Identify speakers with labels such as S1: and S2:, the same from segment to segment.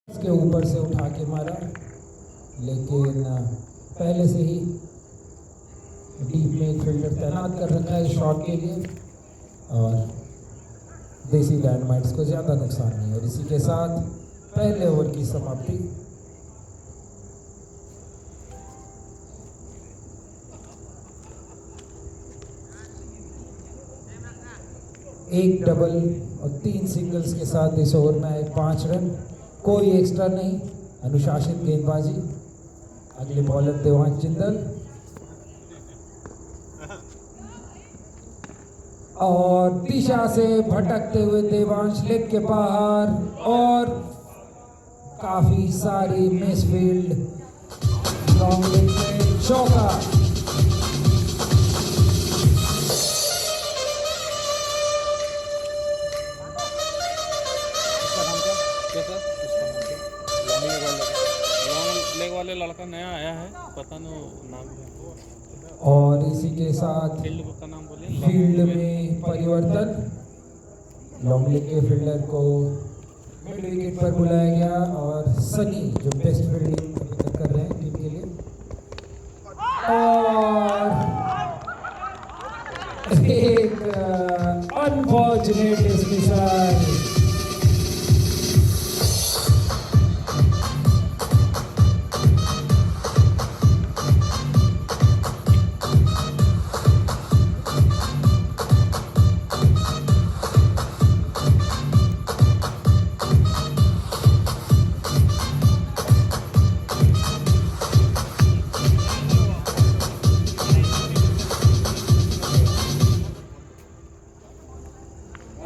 S1: इसके ऊपर से उठा के मारा, लेकिन पहले से ही डीप में एक फील्डर तैनात कर रखा है शॉट के लिए और देसी डायनामाइट्स को ज़्यादा नुकसान नहीं। और इसी के साथ पहले ओवर की समाप्ति। एक डबल और 3 सिंगल्स के साथ इस ओवर में आए 5 रन, कोई एक्स्ट्रा नहीं, अनुशासित गेंदबाजी। अगले बॉलर देवांश जिंदल और दिशा से भटकते हुए देवांश लेग के बाहर और काफी सारी मिसफील्ड, लॉन्ग लेग में चौका।
S2: वाले लड़का नया आया है, पता नहीं नाम है।
S1: और इसी के साथ
S2: फील्ड का नाम बोलिए।
S1: फील्ड में परिवर्तन, लॉन्ग लेग के फील्डर को मिड विकेट पर बुलाया गया और सनी जो बेस्ट फील्डिंग अभी तक कर रहे हैं टीम के लिए, और एक अनफॉर्चुनेट डिसमिसल।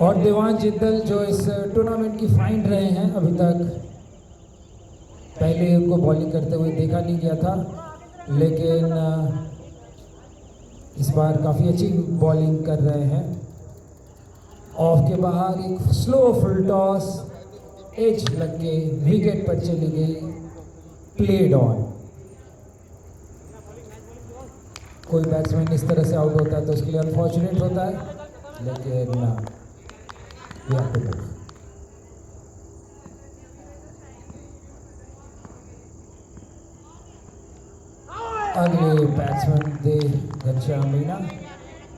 S1: और देवांश जिंदल जो इस टूर्नामेंट की फाइंड रहे हैं अभी तक, पहले उनको बॉलिंग करते हुए देखा नहीं गया था, लेकिन इस बार काफ़ी अच्छी बॉलिंग कर रहे हैं। ऑफ के बाहर एक स्लो फुल टॉस, एज लग के विकेट पर चली गई, प्लेड ऑन। कोई बैट्समैन इस तरह से आउट होता है तो उसके लिए अनफॉर्चुनेट होता है, लेकिन अगले बैट्समैन दे घनश्याम मीणा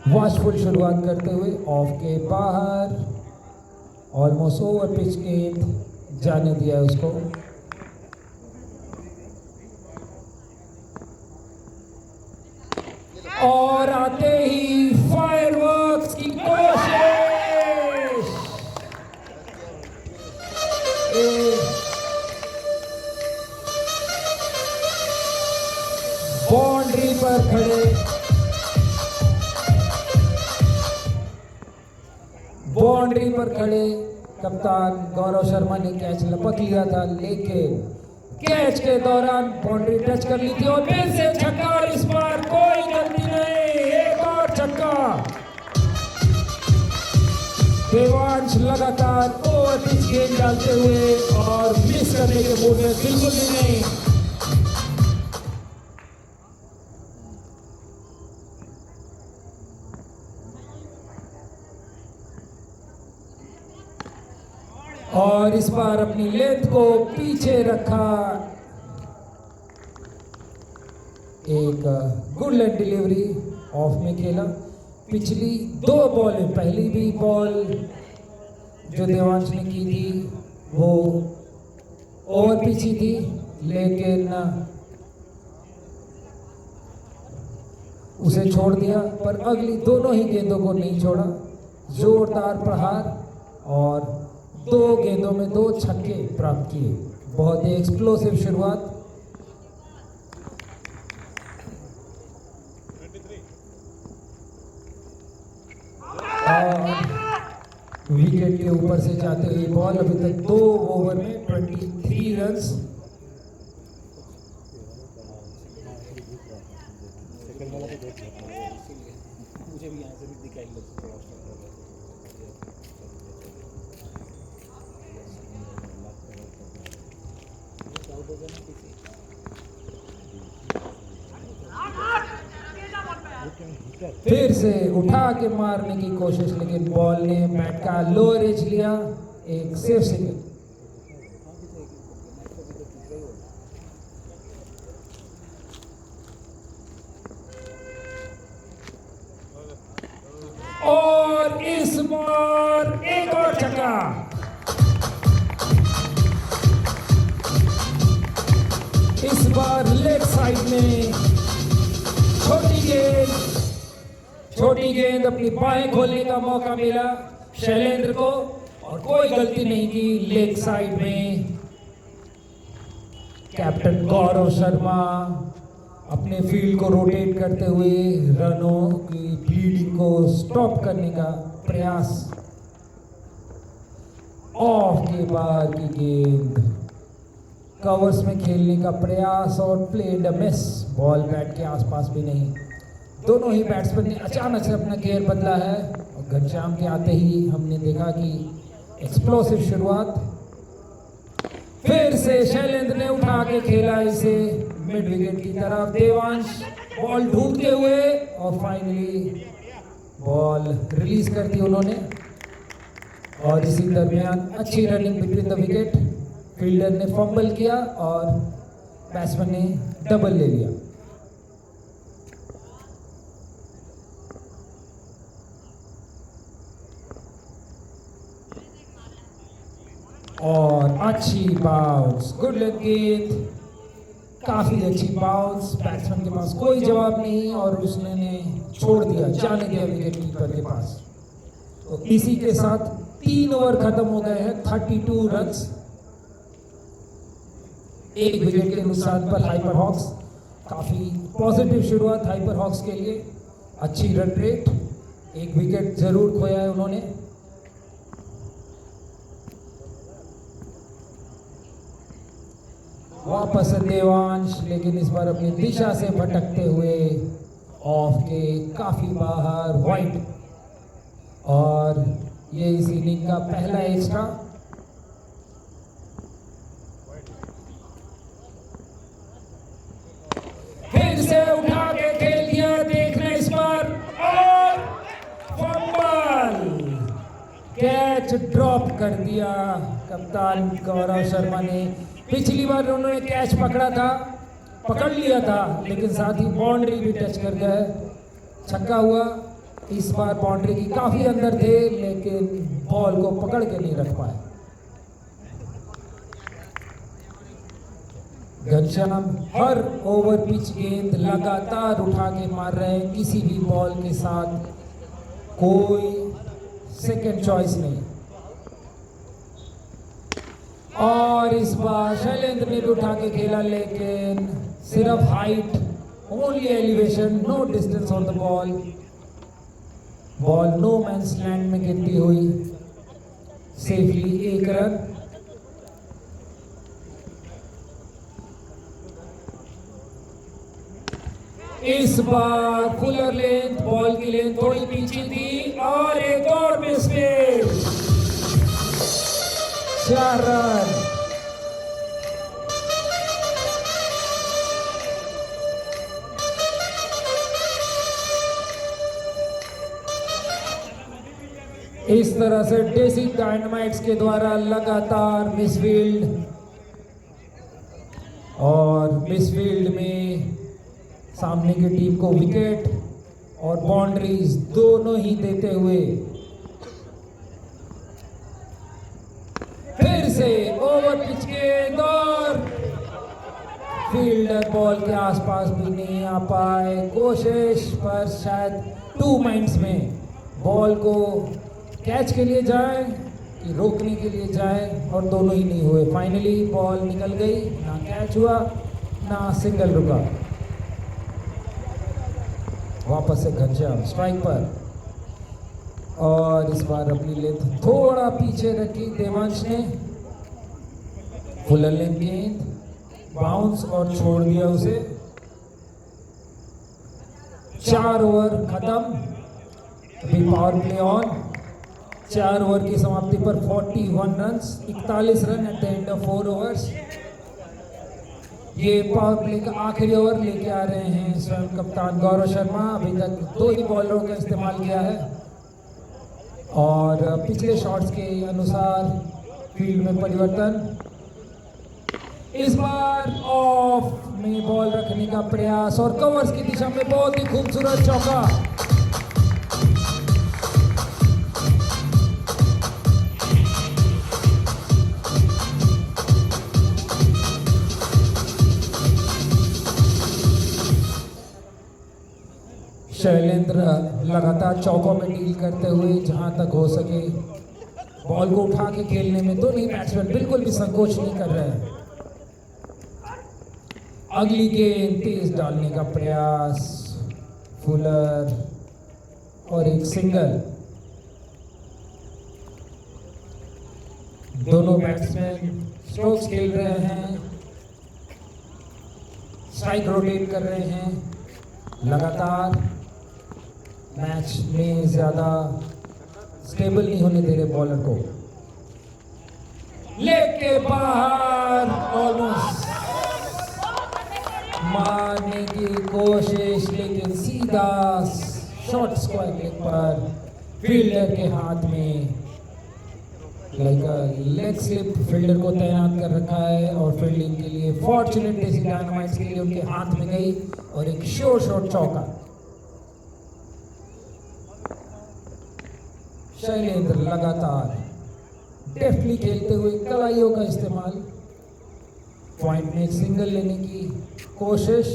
S1: वॉचफुल शुरुआत करते हुए ऑफ के बाहर ऑलमोस्ट ओवर पिच गेंद जाने दिया उसको। और आते ही फायरवर्क्स की कोशिश, बाउंड्री पर खड़े, बाउंड्री पर खड़े कप्तान गौरव शर्मा ने कैच लपक लिया था, लेकिन कैच के दौरान बाउंड्री टच कर ली थी और फिर से छक्का, और इस बार कोई गलती नहीं, एक और छक्का। देवांश लगातार ओवर पिच गेंद डालते हुए और मिस करने के मूड में बिल्कुल भी नहीं। और इस बार अपनी लेंथ को पीछे रखा, एक गुड लेंथ डिलीवरी ऑफ में खेला। पिछली 2 बॉल में पहली भी बॉल जो देवांश ने की थी वो ओवर पिच ही थी, लेकिन उसे छोड़ दिया, पर अगली दोनों ही गेंदों को नहीं छोड़ा। जोरदार प्रहार और 2 गेंदों में 2 छक्के प्राप्त किए, बहुत ही एक्सप्लोसिव शुरुआत। विकेट के ऊपर से जाते हुए बॉल, अभी तक 2 ओवर में 23 रन्स। मुझे भी यहाँ से भी दिखाई फिर से उठा के मारने की कोशिश, लेकिन बॉल ने बैट का लोअर एज लिया, एक सेफ सिंगल। बार एक और छक्का। इस बार लेग साइड में छोटी गेंद अपनी बाहें खोलने का मौका मिला शैलेंद्र को और कोई गलती नहीं की। लेग साइड में कैप्टन गौरव शर्मा अपने फील्ड को रोटेट करते हुए रनों की ब्लीडिंग को स्टॉप करने का प्रयास। ऑफ के बाहर की गेंद कवर्स में खेलने का प्रयास और played a miss. Ball bat के आसपास भी नहीं। दोनों ही बैट्समैन ने अचानक से अपना गेयर बदला है और घनश्याम के आते ही हमने देखा कि एक्सप्लोसिव शुरुआत। फिर से शैलेंद्र ने उठा के खेला इसे मिड विकेट की तरफ। देवांश बॉल ढूंढते हुए और फाइनली बॉल रिलीज कर दी उन्होंने। और इसी दरमियान अच्छी running between the wicket. Fielder ने फंबल किया और बैट्समैन ने डबल ले लिया। और अच्छी बाउंस, गुड लेग गेंद, काफी अच्छी बाउंस। बैट्समैन के पास कोई जवाब नहीं और उसने छोड़ दिया, जाने दिया विकेट कीपर के पास। तो इसी के साथ 3 ओवर खत्म हो गए हैं। 32 रन्स, 1 विकेट के नुकसान पर हाइपर हॉक्स। काफी पॉजिटिव शुरुआत हाइपर हॉक्स के लिए। अच्छी रन रेट, 1 विकेट जरूर खोया है उन्होंने। वापस देवांश, लेकिन इस बार अपनी दिशा से भटकते हुए ऑफ के काफी बाहर वाइड। और ये इस इनिंग का पहला एक्स्ट्रा। फिर से उठा के खेल दिया, देखना इस बार। और फंबल, कैच ड्रॉप कर दिया कप्तान गौरव शर्मा ने। पिछली बार उन्होंने कैच पकड़ लिया था, लेकिन साथ ही बाउंड्री भी टच कर गए, छक्का हुआ। इस बार बाउंड्री की काफी अंदर थे, लेकिन बॉल को पकड़ के नहीं रख पाए। घनश्याम हर ओवर पिच गेंद लगातार उठा के मार रहे हैं, किसी भी बॉल के साथ कोई सेकंड चॉइस नहीं। और इस बार शैलेंद्र ने भी उठा के खेला, लेकिन सिर्फ height, only elevation, no distance on the ball. Ball no man's land में गिरती हुई सेफली 1 रन। इस बार फुलर लेंथ, बॉल की लेंथ थोड़ी पीछे थी और एक और मिसफील्ड, 4 रन। इस तरह से डेसी डायनामाइट्स के द्वारा लगातार मिसफील्ड, और मिसफील्ड में सामने की टीम को विकेट और बाउंड्रीज दोनों ही देते हुए फिर से ओवर पिच गेंद और फील्डर बॉल के आसपास भी नहीं आ पाए। कोशिश पर शायद 2 माइंड्स में, बॉल को कैच के लिए जाए कि रोकने के लिए जाए, और दोनों ही नहीं हुए। फाइनली बॉल निकल गई, ना कैच हुआ ना सिंगल रुका। वापस से घनश्याम स्ट्राइक पर, और इस बार अपनी लेंथ थोड़ा पीछे रखी देवांश ने। फुलर लेंथ गेंद, बाउंस और छोड़ दिया उसे। 4 ओवर खत्म, अभी पावर प्ले ऑन। 4 ओवर की समाप्ति पर 41 runs, 41 run at the end of 4 overs. ये पावर प्ले का आखिरी ओवर लेके आ रहे हैं स्वयं कप्तान गौरव शर्मा। अभी तक 2 ही बॉलरों का इस्तेमाल किया है, और पिछले शॉट्स के अनुसार फील्ड में परिवर्तन। इस बार ऑफ में बॉल रखने का प्रयास और कवर्स की दिशा में बहुत ही खूबसूरत चौका। शैलेंद्र लगातार चौकों में डील करते हुए जहां तक हो सके बॉल को उठा के खेलने में दोनों ही बैट्समैन बिल्कुल भी संकोच नहीं कर रहे हैं। अगली गेंद तेज डालने का प्रयास, फुलर और एक सिंगल। दोनों बैट्समैन स्ट्रोक्स खेल रहे हैं, स्ट्राइक रोटेट कर रहे हैं लगातार। मैच में ज्यादा स्टेबल नहीं होने दे रहे बॉलर को। लेके बाहर, ऑलमोस्ट मारने की कोशिश, लेकिन सीधा शॉर्ट स्क्वायर लेग पर फील्डर के हाथ में। लेग स्लिप फील्डर को तैनात कर रखा है और फील्डिंग के लिए फॉर्चुनेट देसी डायनामाइट्स के लिए उनके हाथ में गई और एक श्योर शॉट चौका। शैलेंद्र लगातार डेफ्टली खेलते हुए कलाइयों का इस्तेमाल, पॉइंट में एक सिंगल लेने की कोशिश,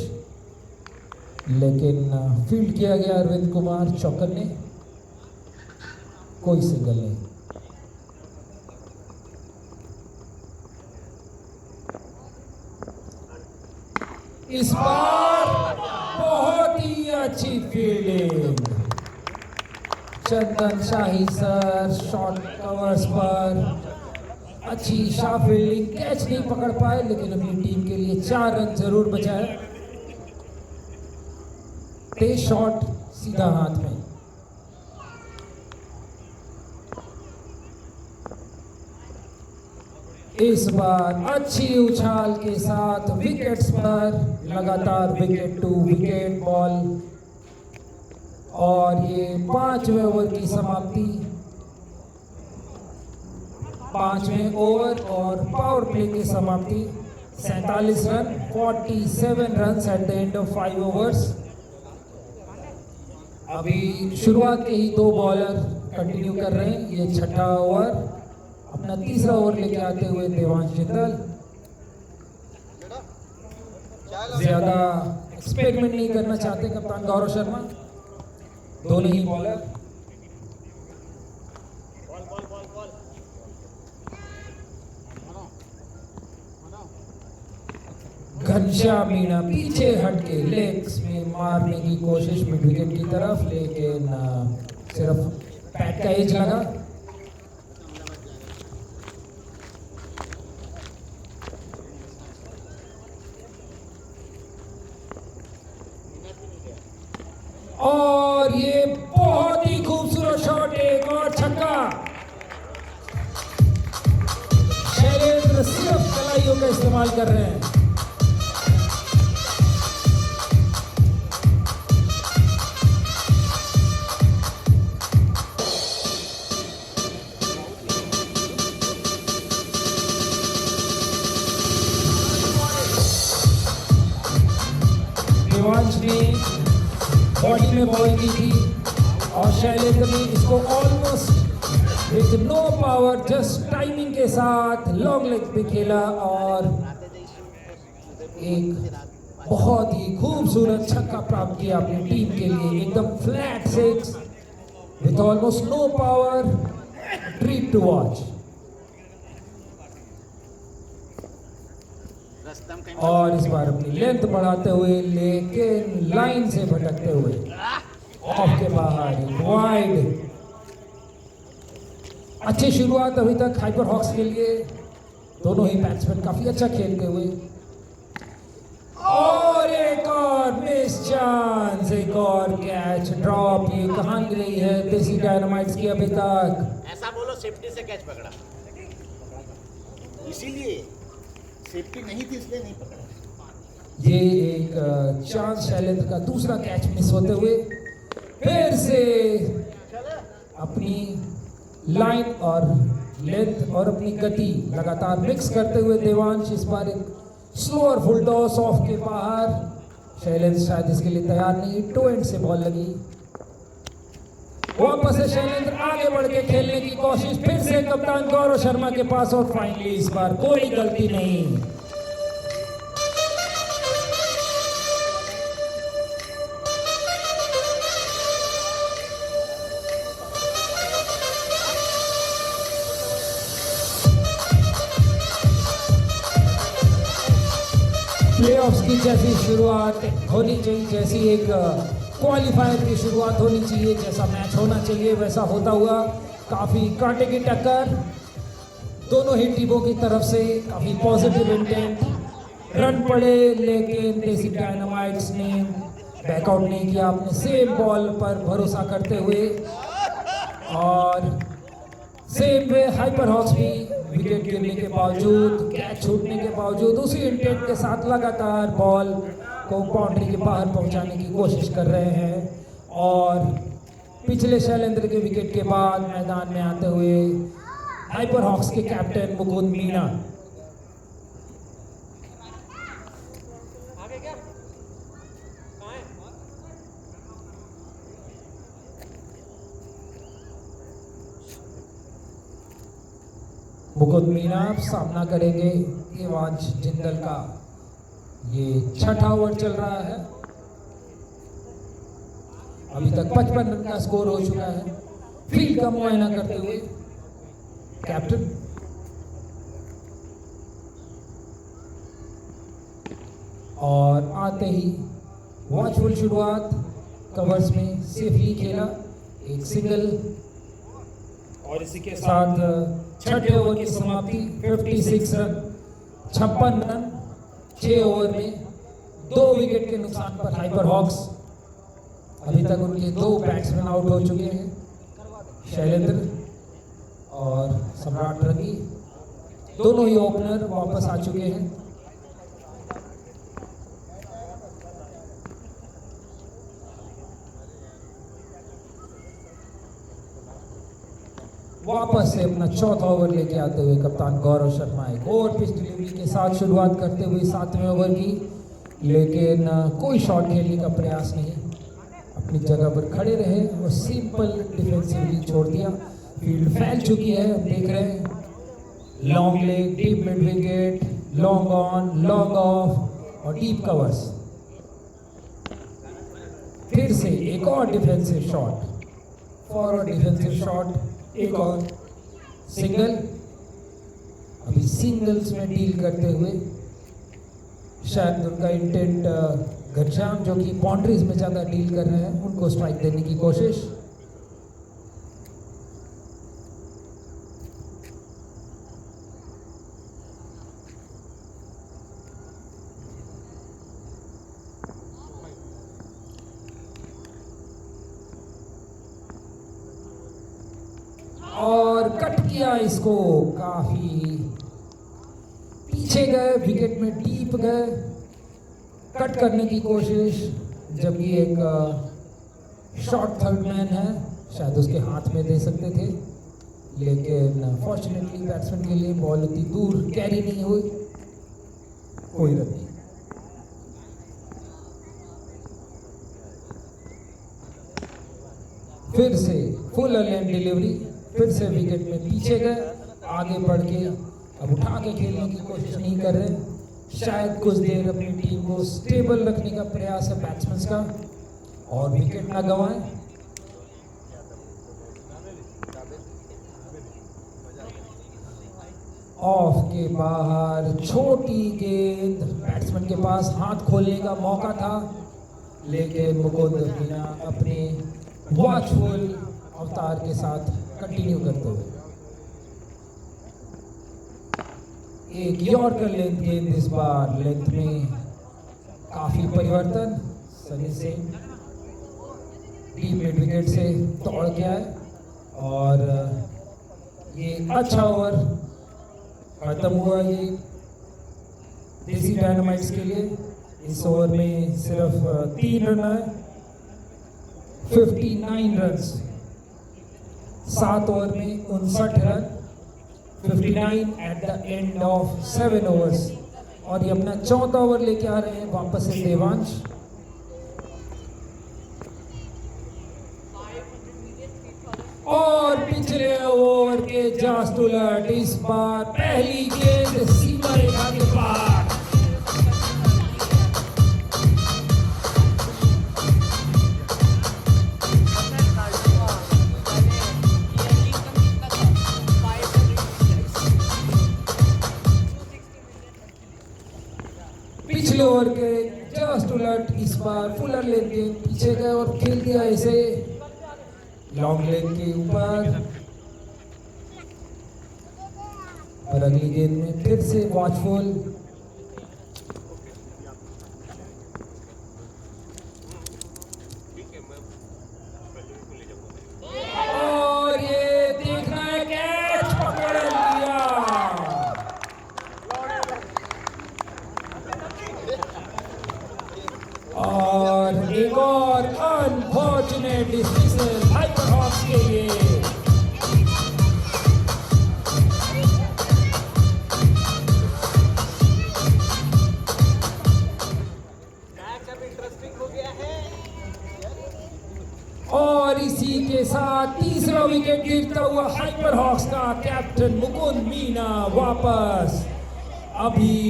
S1: लेकिन फील्ड किया गया अरविंद कुमार चौकर ने, कोई सिंगल नहीं। इस बार बहुत ही अच्छी फील्डिंग, चंदन शाही सर शॉर्ट कवर्स पर अच्छी शार्प फील्डिंग, कैच नहीं पकड़ पाए लेकिन अपनी टीम के लिए 4 रन जरूर बचाए। तेज शॉट सीधा हाथ में। इस बार अच्छी उछाल के साथ विकेट्स पर लगातार विकेट टू विकेट बॉल, और ये 5वें ओवर की समाप्ति। 5वें ओवर और पावर प्ले की समाप्ति। 47 run, 47 run at the end of 5 overs. अभी शुरुआत के ही 2 बॉलर कंटिन्यू कर रहे हैं। ये 6ठा ओवर, अपना 3रा ओवर लेके आते हुए देवांश जिंदल। ज्यादा एक्सपेरिमेंट नहीं करना चाहते कप्तान गौरव शर्मा। दोनों ही बॉलर घनश्याम मीणा पीछे हटके लेग्स में मारने की कोशिश मिड विकेट की तरफ, लेकिन सिर्फ पैड का एज लगा। और ये बहुत ही खूबसूरत शॉट, एक और छक्का। शैलेंद्र सिर्फ कलाइयों का इस्तेमाल कर रहे हैं। देवांश ने बॉडी में बॉल की थी और शैलेंद्र ने इसको almost with no power, just timing के साथ लॉन्ग लेग पे खेला और एक बहुत ही खूबसूरत छक्का प्राप्त किया अपनी टीम के लिए। एकदम flat 6 with almost no power, treat to watch. और इस बार अपनी लेंथ बढ़ाते हुए लेकिन लाइन से भटकते हुए ऑफ के बाहर वाइड। अच्छी शुरुआत अभी तक हाइपर हॉक्स के लिए, दोनों ही बैट्समैन काफी अच्छा खेलते हुए। और एक और मिस चांस, एक और कैच ड्रॉप। ये कहां गिर रही है देसी डायनामाइट्स की अभी तक।
S3: ऐसा बोलो सेफ्टी से कैच पकड़ा, इसीलिए सेफ्टी नहीं थी इसलिए नहीं पकड़ा।
S1: ये एक चांस शैलेंद्र का दूसरा कैच मिस होते हुए फिर से अपनी लाइन और लेंथ और अपनी गति लगातार मिक्स करते हुए देवांश इस बार एक स्लो और फुल टॉस ऑफ के बाहर। शैलेंद्र शायद इसके लिए तैयार नहीं, टू एंड से बॉल लगी। वापस से शैलेंद्र आगे बढ़ के खेलने की कोशिश, फिर से कप्तान गौरव शर्मा के पास और फाइनली इस बार कोई गलती नहीं। प्लेऑफ्स की जैसी शुरुआत होनी चाहिए, जैसी एक क्वालिफायर की शुरुआत होनी चाहिए, जैसा मैच होना चाहिए वैसा होता हुआ। काफ़ी कांटे की टक्कर दोनों ही टीमों की तरफ से, काफ़ी पॉजिटिव इंटेंट, रन पड़े लेकिन देसी डायनामाइट्स ने बैकआउट नहीं किया अपने सेम बॉल पर भरोसा करते हुए। और सेम वे हाइपर हॉक्स भी विकेट गिरने के बावजूद, कैच छूटने के बावजूद उसी इंटेंट के साथ लगातार बॉल को बाउंड्री के बाहर पहुंचाने की कोशिश कर रहे हैं। और पिछले शैलेंद्र के विकेट के बाद मैदान में आते हुए हाइपर हॉक्स के कैप्टन मुकुंद मीणा। मुकुंद मीणा सामना करेंगे देवांश जिंदल का। ये छठा ओवर चल रहा है, अभी तक 55 रन का स्कोर हो चुका है। फील्ड का मुआयना करते हुए कैप्टन। और आते ही वॉचफुल शुरुआत, कवर्स में सेफली खेला एक सिंगल, और इसी के साथ छठे ओवर की समाप्ति 56 रन, 56 रन 6 ओवर में 2 विकेट के नुकसान पर हाइपर हॉक्स। अभी तक उनके 2 बैट्समैन आउट हो चुके हैं, शैलेंद्र और सम्राट रंगी। दोनों ही ओपनर वापस आ चुके हैं। वापस से अपना चौथा ओवर लेके आते हुए कप्तान गौरव शर्मा एक ओवर पिच डिलीवरी के साथ शुरुआत करते हुए 7वें ओवर की, लेकिन कोई शॉट खेलने का प्रयास नहीं, अपनी जगह पर खड़े रहे और सिंपल डिफेंसिवली छोड़ दिया। फील्ड फैल चुकी है, देख रहे हैं long leg, deep mid wicket, long on, long off और डीप कवर्स। फिर से एक और defensive shot, forward defensive shot, एक और सिंगल। अभी सिंगल्स में डील करते हुए शायद उनका इंटेंट घनश्याम जो कि बाउंड्रीज में ज़्यादा डील कर रहे हैं उनको स्ट्राइक देने की कोशिश। और कट किया इसको, काफी पीछे गए, विकेट में डीप गए, कट करने की कोशिश, जबकि एक शॉर्ट थर्ड मैन है, शायद उसके हाथ में दे सकते थे, लेकिन फॉर्चुनेटली बैट्समैन के लिए बॉल इतनी दूर कैरी नहीं हुई, कोई रन नहीं। फिर से फुल लेंथ डिलीवरी, फिर से विकेट में पीछे गए, आगे बढ़ के अब उठा के खेलने की कोशिश नहीं कर रहे, शायद कुछ देर अपनी टीम को स्टेबल रखने का प्रयास है बैट्समैन का और विकेट ना गंवाएं। ऑफ के बाहर छोटी गेंद, बैट्समैन के पास हाथ खोलने का मौका था, लेकिन मुकुंद मीणा अपने वॉचफुल अवतार के साथ कंटिन्यू करते हुए एक यॉर्कर लेंथ गेंद, इस बार लेंथ में काफी परिवर्तन, सनी से डीप मिड विकेट से तोड़ के आए और ये अच्छा ओवर खत्म हुआ ये देसी डायनामाइट्स के लिए। इस ओवर में सिर्फ 3 रन आए, 59 रन, 7 ओवर में 59 run, 59 at the end of 7 overs. और ये अपना चौथा ओवर लेके आ रहे हैं वापस से देवांश। और पिछले ओवर के जस्ट उलट, इस बार पहली गेंद सीमा रेखा के पार। पिछले ओवर के जस्ट उलट इस बार फुलर लेग के पीछे गए और खेल दिया इसे लॉन्ग लेग के ऊपर। और अगली गेंद में फिर से वॉचफुल। और ये देखना है कैच पकड़ लिया। और एक और अनफॉर्चुनेट डिस्मिसल हाइपर हॉक्स के लिए। और इसी के साथ तीसरा विकेट गिरता हुआ हाइपर हॉक्स का कैप्टन मुकुंद मीना वापस। अभी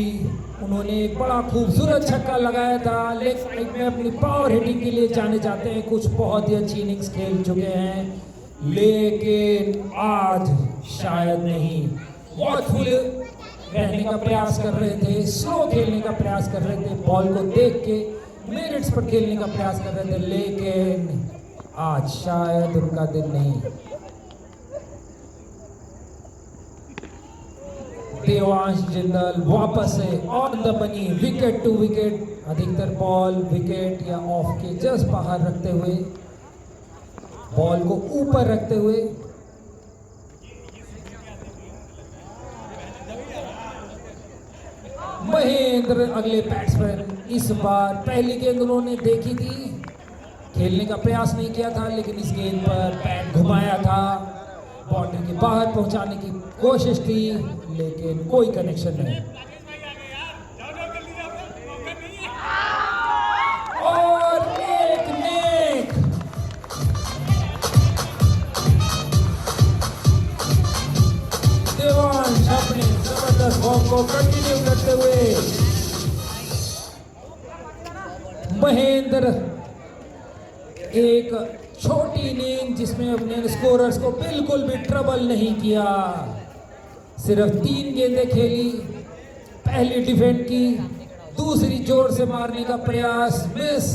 S1: उन्होंने एक बड़ा खूबसूरत छक्का लगाया था। लेग साइड में अपनी पावर हिटिंग के लिए जाने जाते हैं, कुछ बहुत ही अच्छी इनिंग्स खेल चुके हैं, लेकिन आज शायद नहीं। वॉचफुल रहने का प्रयास कर रहे थे, स्लो खेलने का प्रयास कर रहे थे, बॉल को देख के मेरिट्स पर खेलने का प्रयास कर रहे थे, लेकिन आज शायद उनका दिन नहीं। देवांश जिंदल वापस से ऑन द बनी, विकेट टू विकेट, अधिकतर बॉल विकेट या ऑफ के जस्ट बाहर रखते हुए, बॉल को ऊपर रखते हुए। महेंद्र अगले बैट्समैन। इस बार पहली गेंद उन्होंने देखी थी, खेलने का प्रयास नहीं किया था, लेकिन इस गेंद पर पैड घुमाया था, बाउंड्री के बाहर पहुंचाने की कोशिश थी, लेकिन कोई कनेक्शन नहीं। और एक नेक। देवांश अपने जबरदस्त फॉर्म को कंटिन्यू करते हुए। महेंद्र एक छोटी इनिंग जिसमें अपने स्कोरर्स को बिल्कुल भी ट्रबल नहीं किया, सिर्फ 3 गेंदें खेली, पहली डिफेंड की, दूसरी जोर से मारने का प्रयास मिस,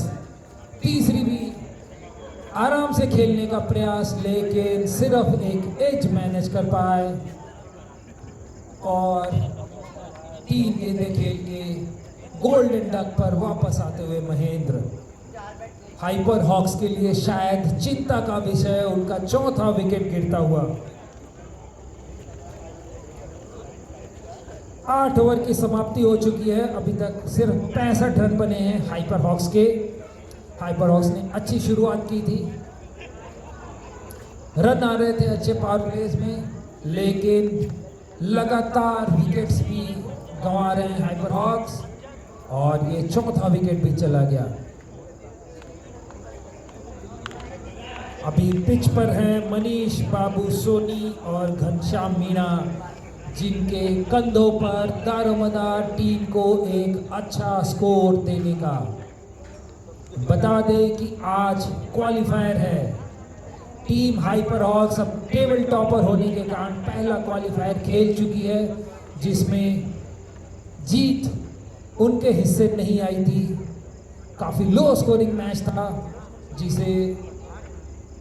S1: तीसरी भी आराम से खेलने का प्रयास, लेकिन सिर्फ एक एज मैनेज कर पाए। और 3 गेंदें खेल के गोल्डन डक पर वापस आते हुए महेंद्र। हाइपर हॉक्स के लिए शायद चिंता का विषय उनका चौथा विकेट गिरता हुआ। 8 ओवर की समाप्ति हो चुकी है, अभी तक सिर्फ 65 रन बने हैं हाइपर हॉक्स के। हाइपर हॉक्स ने अच्छी शुरुआत की थी, रन आ रहे थे अच्छे पावर प्लेस में, लेकिन लगातार विकेट्स भी गंवा रहे हैं हाइपर हॉक्स, और ये चौथा विकेट भी चला गया। अभी पिच पर हैं मनीष बाबू सोनी और घनश्याम मीणा, जिनके कंधों पर दारोमदार टीम को एक अच्छा स्कोर देने का। बता दें कि आज क्वालिफायर है। टीम हाइपर हॉक्स अब टेबल टॉपर होने के कारण पहला क्वालिफायर खेल चुकी है, जिसमें जीत उनके हिस्से नहीं आई थी। काफ़ी लो स्कोरिंग मैच था, जिसे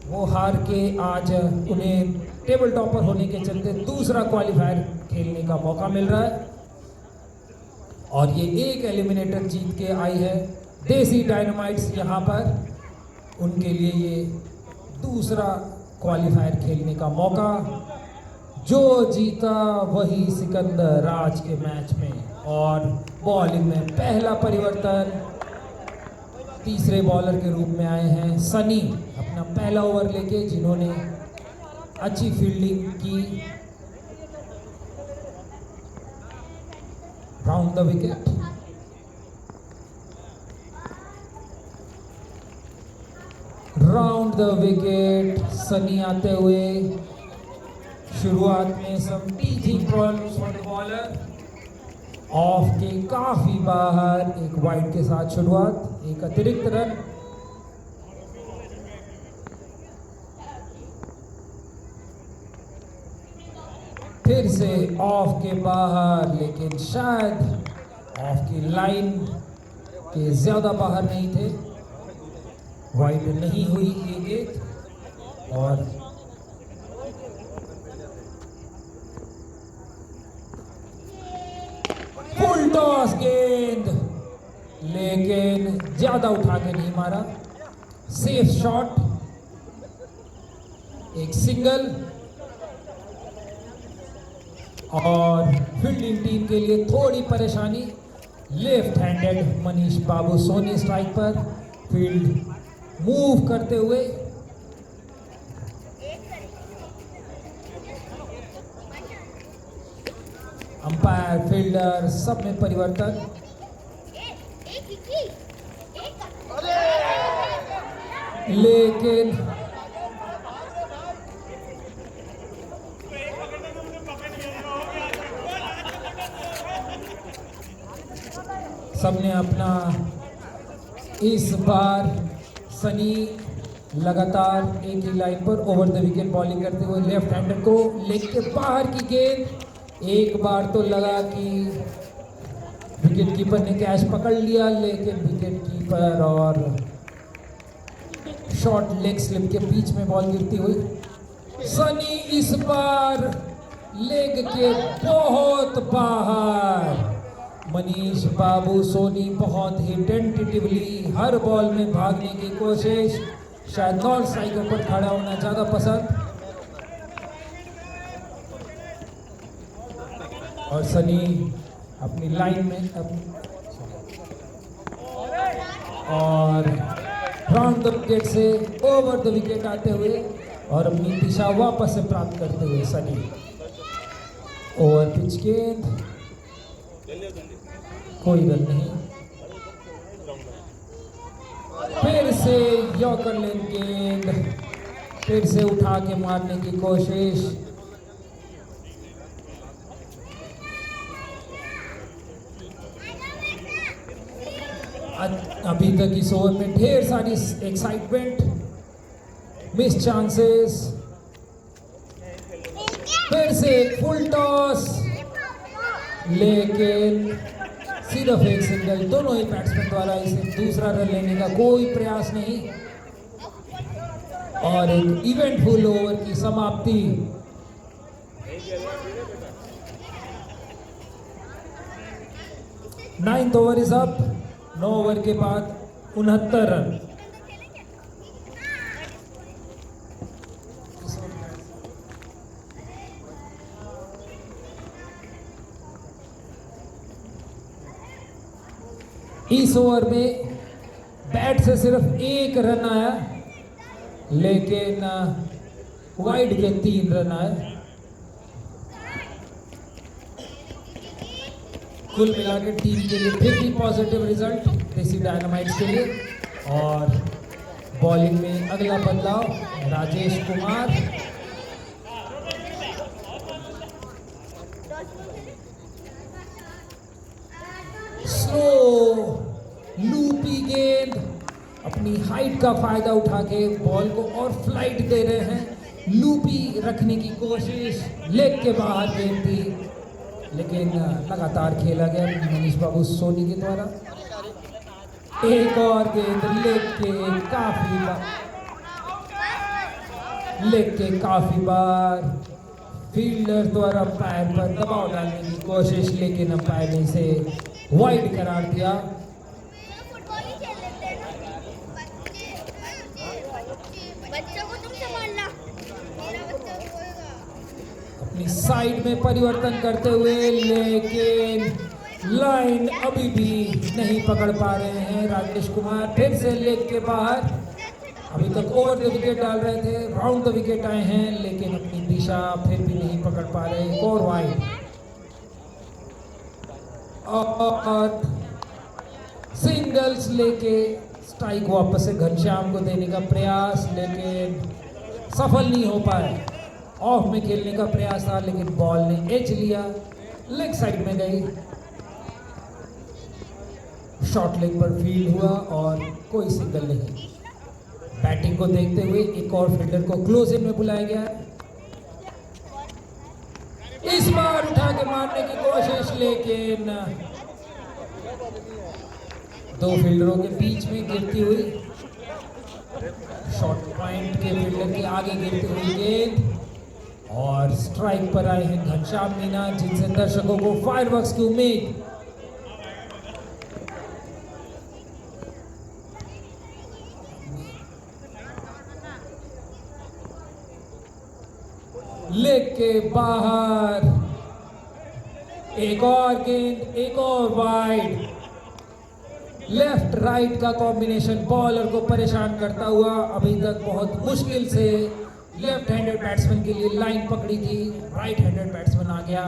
S1: वो हार के आज उन्हें टेबल टॉपर होने के चलते दूसरा क्वालिफायर खेलने का मौका मिल रहा है, और ये एक एलिमिनेटर जीत के आई है देसी डायनामाइट्स। यहाँ पर उनके लिए ये दूसरा क्वालिफायर खेलने का मौका। जो जीता वही सिकंदर आज के मैच में। और बॉलिंग में पहला परिवर्तन, तीसरे बॉलर के रूप में आए हैं सनी, अपना पहला ओवर लेके, जिन्होंने अच्छी फील्डिंग की। Round the wicket. Round the wicket Sunny आते हुए। शुरुआत में some teething problems for the bowler, off के काफी बाहर, एक वाइड के साथ शुरुआत, एक अतिरिक्त रन। फिर से ऑफ के बाहर, लेकिन शायद ऑफ की लाइन के ज्यादा बाहर नहीं थे, वाइड नहीं हुई ये गेंद और फुल टॉस गेंद, लेकिन ज्यादा उठा के नहीं मारा। सेफ शॉट, एक सिंगल और फील्डिंग टीम के लिए थोड़ी परेशानी। लेफ्ट हैंडेड मनीष बाबू सोनी स्ट्राइक पर, फील्ड मूव करते हुए अंपायर फील्डर सब में परिवर्तन। लेकिन सबने अपना, इस बार सनी लगातार एक ही लाइन पर ओवर द विकेट बॉलिंग करते हुए लेफ्ट हैंडर को लेग के बाहर की गेंद। एक बार तो लगा कि विकेट कीपर ने कैच पकड़ लिया, लेकिन विकेट कीपर और शॉर्ट लेग स्लिप के बीच में बॉल गिरती हुई। सनी इस बार लेग के बहुत बाहर। मनीष बाबू सोनी बहुत ही टेंटेटिवली हर बॉल में भागने की कोशिश, शायद नॉन स्ट्राइकर पर खड़ा होना ज्यादा पसंद। और सनी अपनी लाइन में और राउंड द विकेट से ओवर द विकेट आते हुए और अपनी दिशा वापस से प्राप्त करते हुए सनी। ओवर पिच गेंद, कोई रन नहीं। फिर से यॉर्कर लेन गेंद, फिर से उठा के मारने की कोशिश। अभी तक इस ओवर में ढेर सारी एक्साइटमेंट, मिस चांसेस। फिर से फुल टॉस, लेकिन सिर्फ एक सिंगल। दोनों ही बैट्समैन द्वारा इसे दूसरा रन लेने का कोई प्रयास नहीं और एक इवेंटफुल ओवर की समाप्ति। Ninth over is up. 9 over के बाद 69 रन। इस ओवर में बैट से सिर्फ 1 रन आया, लेकिन वाइड के 3 रन आए। कुल मिलाकर टीम के लिए फिर भी पॉजिटिव रिजल्ट देसी डायनामाइट्स के लिए। और बॉलिंग में अगला बदलाव, राजेश कुमार। स्लो लूपी गेंद, अपनी हाइट का फायदा उठा के बॉल को और फ्लाइट दे रहे हैं। लूपी रखने की कोशिश, लेग के बाहर गेंद थी, लेकिन लगातार खेला गया मनीष बाबू सोनी के द्वारा। एक और गेंद लेग के काफी बार फील्डर द्वारा अंपायर पर दबाव डालने की कोशिश, लेकिन अंपायर ने इसे वाइड करार दिया। अपनी साइड में परिवर्तन करते हुए, लेकिन लाइन अभी भी नहीं पकड़ पा रहे हैं राजेश कुमार। फिर से लेग के बाहर, अभी तक ओवर द विकेट डाल रहे थे, राउंड द विकेट आए हैं, लेकिन अपनी दिशा फिर भी नहीं पकड़ पा रहे। और वाइड और सिंगल्स लेके स्ट्राइक वापस से घनश्याम को देने का प्रयास, लेकिन सफल नहीं हो पाया। ऑफ में खेलने का प्रयास था, लेकिन बॉल ने एज लिया, लेग साइड में गई। शॉर्ट लेग पर फील्ड हुआ और कोई सिंगल नहीं। बैटिंग को देखते हुए एक और फील्डर को क्लोज इन में बुलाया गया। इस बार उठा के मारने की कोशिश, लेकिन दो फील्डरों के बीच में गिरती हुई, शॉर्ट पॉइंट के फील्डर के आगे गिरती हुई गेंद, और स्ट्राइक पर आए हैं घनश्याम मीना, जिनसे दर्शकों को फायरवर्क्स की उम्मीद। लेग के बाहर, एक और गेंद, एक और वाइड। लेफ्ट राइट का कॉम्बिनेशन बॉलर को परेशान करता हुआ अभी तक बहुत मुश्किल से लेफ्ट हैंडेड बैट्समैन के लिए लाइन पकड़ी थी, राइट हैंडेड बैट्समैन आ गया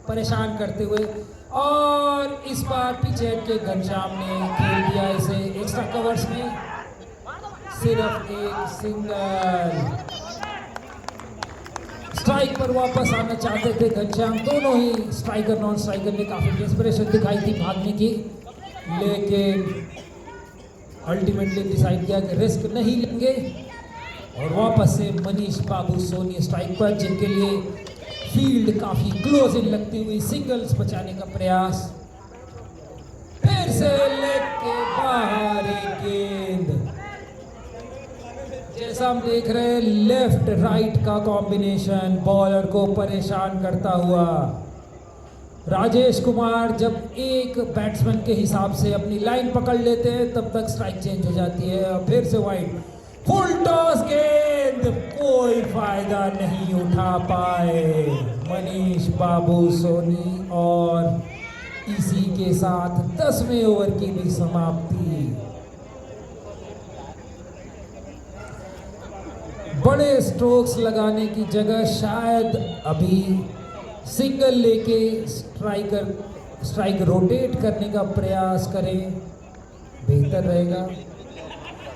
S1: परेशान करते हुए, और इस बार पीछे के घनश्याम ने खेल दिया इसे एक्स्ट्रा कवर्स में, सिर्फ एक सिंगल। स्ट्राइक पर वापस आना चाहते थे घनश्याम, दोनों ही स्ट्राइकर नॉन स्ट्राइकर ने काफी डेस्परेशन दिखाई थी भागने की, लेकिन अल्टीमेटली डिसाइड किया कि रिस्क नहीं लेंगे, और वापस से मनीष बाबू सोनी स्ट्राइक पर, जिनके लिए फील्ड काफी क्लोज इन लगती हुई, सिंगल्स बचाने का प्रयास। फिर से लेग के बाहर एक गेंद। जैसा हम देख रहे हैं लेफ्ट राइट का कॉम्बिनेशन बॉलर को परेशान करता हुआ। राजेश कुमार जब एक बैट्समैन के हिसाब से अपनी लाइन पकड़ लेते हैं तब तक स्ट्राइक चेंज हो जाती है, और फिर से वाइड। फुल टॉस गेंद, कोई फायदा नहीं उठा पाए मनीष बाबू सोनी, और इसी के साथ 10वें ओवर की भी समाप्ति। बड़े स्ट्रोक्स लगाने की जगह शायद अभी सिंगल लेके स्ट्राइक रोटेट करने का प्रयास करें, बेहतर रहेगा,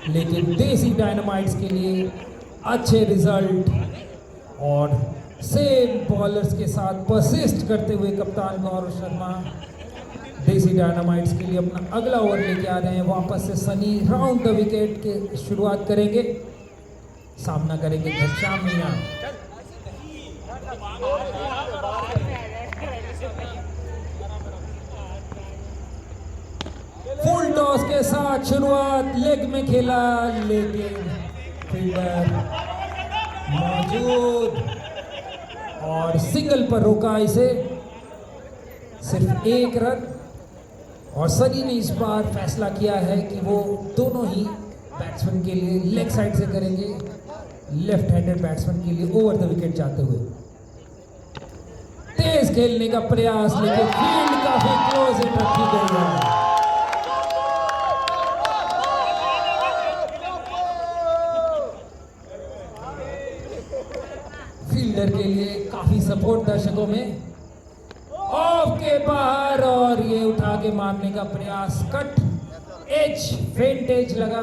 S1: लेकिन देसी डायनामाइट्स के लिए अच्छे रिजल्ट और सेम बॉलर्स के साथ परसिस्ट करते हुए कप्तान गौरव शर्मा देसी डायनामाइट्स के लिए अपना अगला ओवर लेके आ रहे हैं। वापस से सनी राउंड द विकेट के शुरुआत करेंगे, सामना करेंगे घनश्याम मीना। फुल टॉस के साथ शुरुआत, लेग में खेला, लेकिन फील्डर मौजूद और सिंगल पर रोका इसे, सिर्फ एक रन। और सनी ने इस बार फैसला किया है कि वो दोनों ही बैट्समैन के लिए लेग साइड से करेंगे, लेफ्ट हैंडेड बैट्समैन के लिए ओवर द विकेट जाते हुए। तेज खेलने का प्रयास, लेकिन फील्ड काफी क्लोज इन रखी गई है। फील्डर के लिए काफी सपोर्ट दर्शकों में। ऑफ के बाहर, और ये उठा के मारने का प्रयास, कट एज, फेंट एज लगा,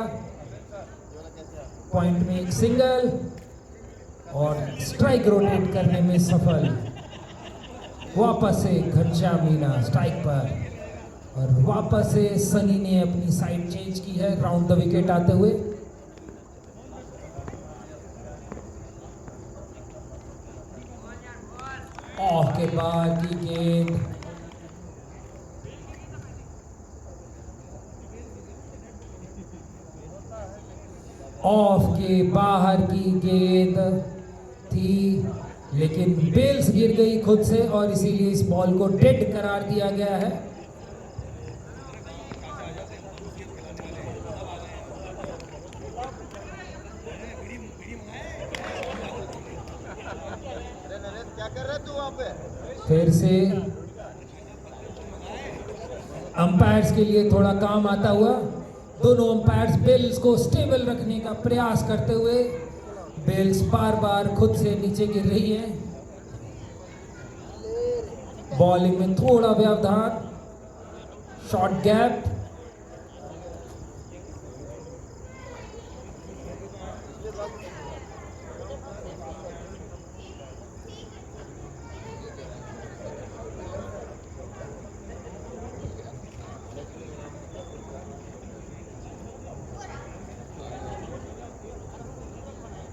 S1: पॉइंट में एक सिंगल, और स्ट्राइक रोटेट करने में सफल। वापस से घनश्याम मीना स्ट्राइक पर, और वापस से सनी ने अपनी साइड चेंज की है राउंड द विकेट आते हुए। ऑफ के बाद की गेंद, ऑफ के बाहर की गेंद थी, लेकिन बेल्स गिर गई खुद से, और इसीलिए इस बॉल को डेड करार दिया गया है।
S3: क्या कर रहे तू वहाँ पे?
S1: फिर से अंपायर्स के लिए थोड़ा काम आता हुआ, दोनों अंपायर्स बेल्स को स्टेबल रखने का प्रयास करते हुए, बेल्स बार बार खुद से नीचे गिर रही है। बॉलिंग में थोड़ा व्यवधान, short gap,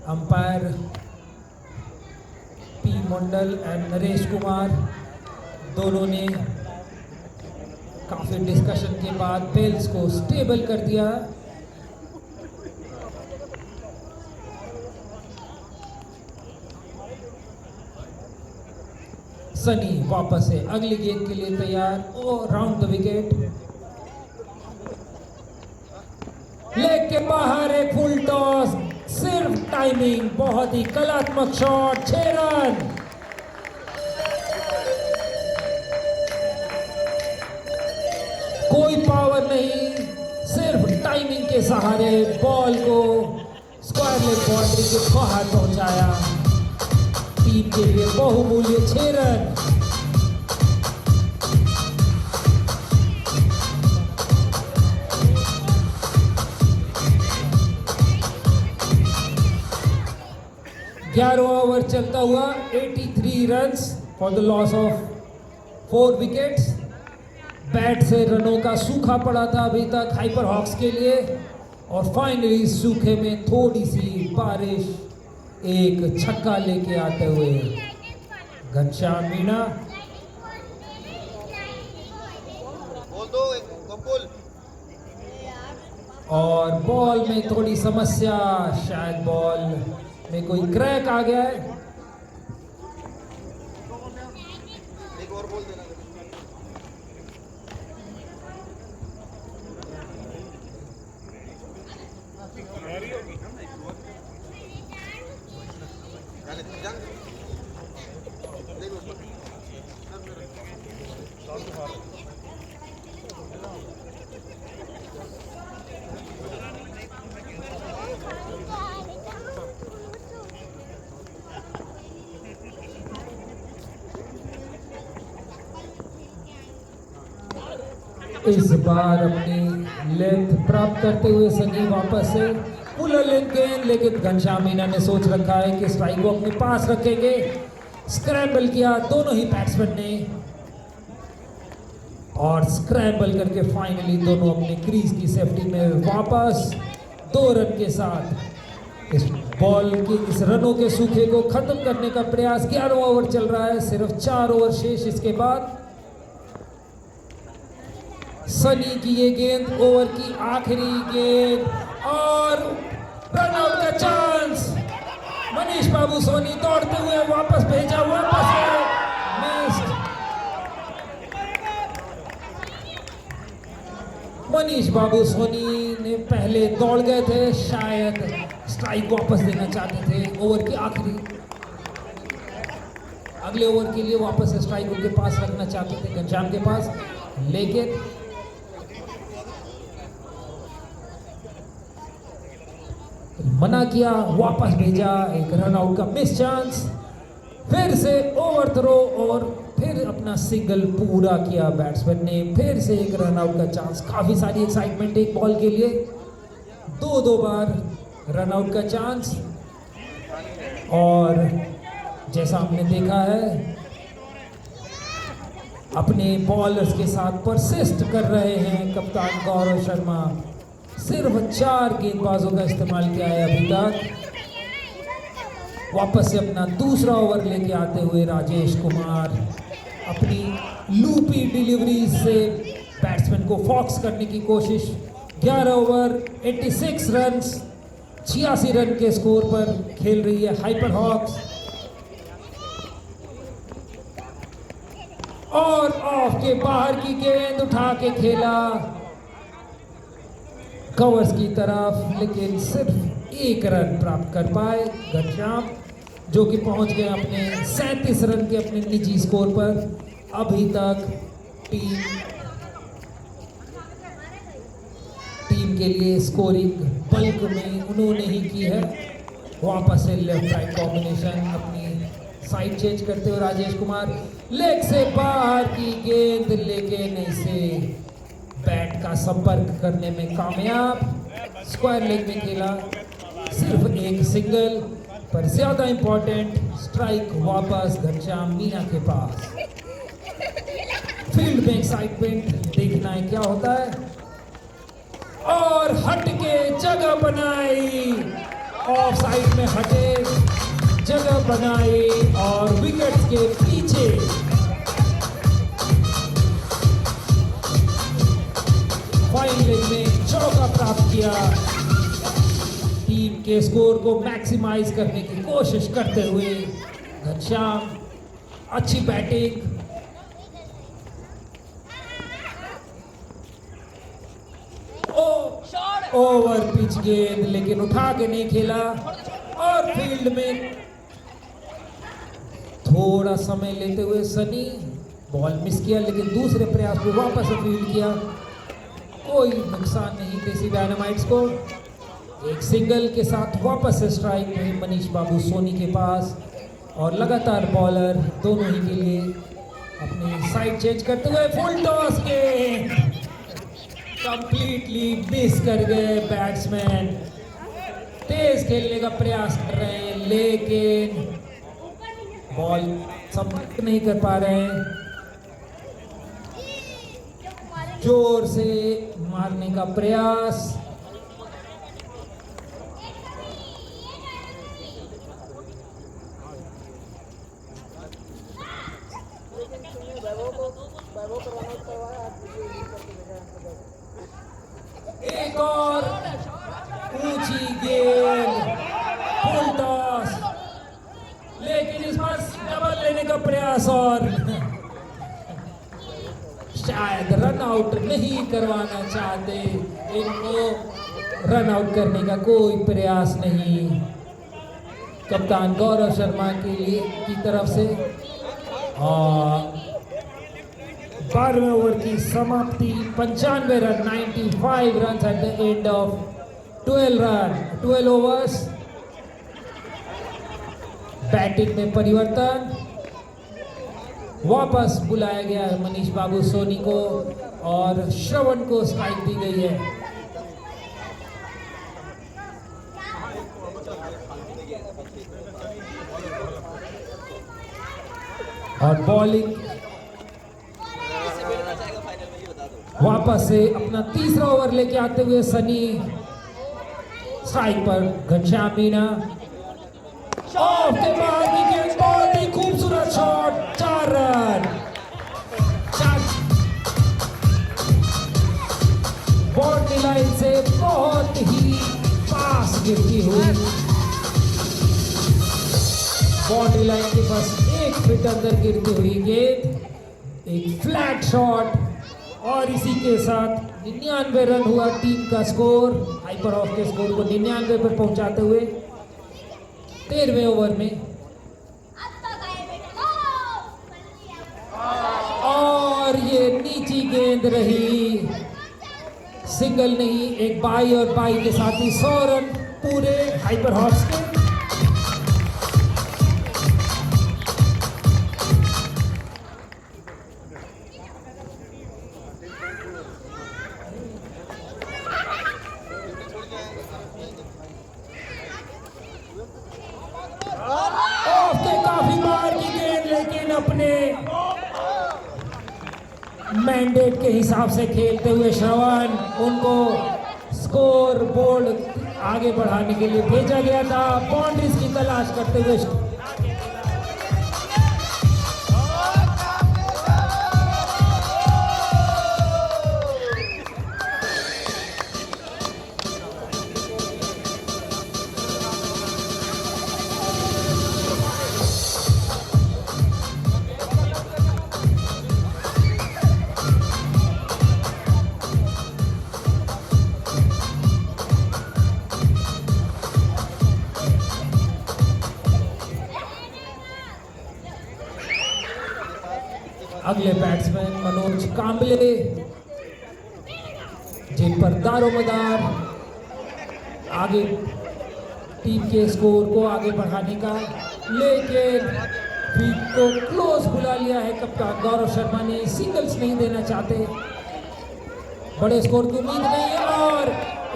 S1: umpire P Mandal and Naresh Kumar दोनों ने काफी डिस्कशन के बाद बेल्स को स्टेबल कर दिया। सनी वापस से अगली गेंद के लिए तैयार और राउंड द विकेट। लेग के बाहर एक फुल टॉस, सिर्फ टाइमिंग, बहुत ही कलात्मक शॉट, 6 रन। कोई पावर नहीं, सिर्फ टाइमिंग के सहारे बॉल को स्क्वायर लेग बाउंड्री के बाहर पहुंचाया। टीम के लिए बहुमूल्य 6 रन। ग्यारह ओवर चलता हुआ 83 runs for the loss of 4 wickets. Bat से रनों का सूखा पड़ा था अभी तक हाइपर हॉक्स के लिए, और फाइनली सूखे में थोड़ी सी बारिश एक छक्का लेके आते हुए घनश्याम मीणा। और बॉल में थोड़ी समस्या, शायद बॉल में कोई क्रैक आ गया है।
S3: एक और बोल देना।
S1: इस बार अपनी लेंथ प्राप्त करते हुए सनी वापस से पुलर लेंथ गेंद, लेकिन घनश्याम मीणा ने सोच रखा है कि स्ट्राइक को अपने पास रखेंगे। स्क्रैम्बल किया दोनों ही बैट्समैन ने, और स्क्रैम्बल करके फाइनली दोनों अपने क्रीज की सेफ्टी में वापस 2 रन के साथ इस बॉल के इस रनों के सूखे को खत्म करने का प्रयास। 11 ओवर चल रहा है, सिर्फ 4 ओवर शेष। इसके बाद सनी की ये गेंद, ओवर की आखिरी गेंद, और रन आउट का चांस। मनीष बाबू सोनी दौड़ते हुए वापस भेजा, वापस मिस्ड। मनीष बाबू सोनी ने पहले दौड़ गए थे, शायद स्ट्राइक वापस देना चाहते थे ओवर की आखिरी, अगले ओवर के लिए वापस स्ट्राइक उनके पास रखना चाहते थे घनश्याम के पास, लेकिन मना किया, वापस भेजा। एक रन आउट का मिस चांस, फिर से ओवर थ्रो, और फिर अपना सिंगल पूरा किया बैट्समैन ने। फिर से एक रन आउट का चांस, काफी सारी एक्साइटमेंट एक बॉल के लिए। 2 बार रन आउट का चांस, और जैसा हमने देखा है अपने बॉलर्स के साथ परसिस्ट कर रहे हैं कप्तान गौरव शर्मा। सिर्फ 4 गेंदबाजों का इस्तेमाल किया है अभी तक। वापस से अपना दूसरा ओवर लेके आते हुए राजेश कुमार अपनी लूपी डिलीवरी से बैट्समैन को फॉक्स करने की कोशिश। 11 ओवर 86 रन्स, 86 रन के स्कोर पर खेल रही है हाइपर हॉक्स। और ऑफ के बाहर की गेंद उठा के खेला कवर्स की तरफ, लेकिन सिर्फ 1 रन प्राप्त कर पाए घनश्याम, जो कि पहुंच गए अपने 37 रन के अपने निजी स्कोर पर। अभी तक टीम के लिए स्कोरिंग बल्क में उन्होंने ही की है। वापस से लेफ्ट राइट कॉम्बिनेशन, अपनी साइड चेंज करते हुए राजेश कुमार, लेग से बाहर की गेंद, लेकिन इसे बैट का संपर्क करने में कामयाब। स्क्वायर लेग में खेला, सिर्फ एक सिंगल, पर ज्यादा इंपॉर्टेंट स्ट्राइक वापस घनश्याम मीणा के पास। फील्ड में एक्साइटमेंट, देखना है क्या होता है। और हट के जगह बनाई, ऑफ साइड में हटे, जगह बनाई, और विकेट के पीछे फाइन लेग में चौका प्राप्त किया। टीम के स्कोर को मैक्सिमाइज करने की कोशिश करते हुए घनश्याम, अच्छी बैटिंग। ओवर पिच गेंद, लेकिन उठा के नहीं खेला और फील्ड में थोड़ा समय लेते हुए सनी बॉल मिस किया, लेकिन दूसरे प्रयास में वापस से फील्ड किया। कोई नुकसान नहीं देसी डायनामाइट्स को। एक सिंगल के साथ वापस से स्ट्राइक में मनीष बाबू सोनी के पास और लगातार बॉलर दोनों ही के लिए अपनी साइड चेंज करते हुए फुल टॉस के कंप्लीटली मिस कर गए बैट्समैन। तेज खेलने का प्रयास कर रहे हैं लेकिन बॉल संपर्क नहीं कर पा रहे हैं। जोर से मारने का प्रयास, एक और ऊंची गेंद, फुल टॉस, लेकिन इस बार डबल लेने का प्रयास और शायद रन आउट नहीं करवाना चाहते। इनको रन आउट करने का कोई प्रयास नहीं कप्तान गौरव शर्मा के लिए की तरफ से। और 12वें ओवर की समाप्ति, 95 run, 95 run at the end of 12 overs. Batting में परिवर्तन, वापस बुलाया गया है मनीष बाबू सोनी को और श्रवण को स्ट्राइक दी गई है। और बॉलिंग वापस से अपना तीसरा ओवर लेके आते हुए सनी, स्ट्राइक पर घनश्याम मीना, ऑफ के बाद विकेट, बहुत ही खूबसूरत शॉट, 4 रन। बाउंड्री लाइन से बहुत ही पास गिरती हुई, बाउंड्री लाइन के पास 1 फीट अंदर गिरती हुई गेंद, एक फ्लैट शॉट और इसी के साथ 99 रन हुआ टीम का स्कोर। हाइपर ऑफ के स्कोर को 99 पर पहुंचाते हुए 13वें ओवर में और ये नीची गेंद रही, सिंगल नहीं, एक बाई और बाई के साथ ही 100 रन पूरे हाइपर हॉर्स के। काफी बार की गेंद, लेकिन अपने मैंडेट के हिसाब से खेलते हुए श्रवण, उनको स्कोर बोर्ड आगे बढ़ाने के लिए भेजा गया था, बाउंड्रीज की तलाश करते हुए। अगले बैट्समैन मनोज कांबले, जिन पर दारोमदार आगे टीम के स्कोर को आगे बढ़ाने का, लेकिन फील्ड को क्लोज बुला लिया है कप्तान गौरव शर्मा ने। सिंगल्स नहीं देना चाहते, बड़े स्कोर की उम्मीद नहीं है और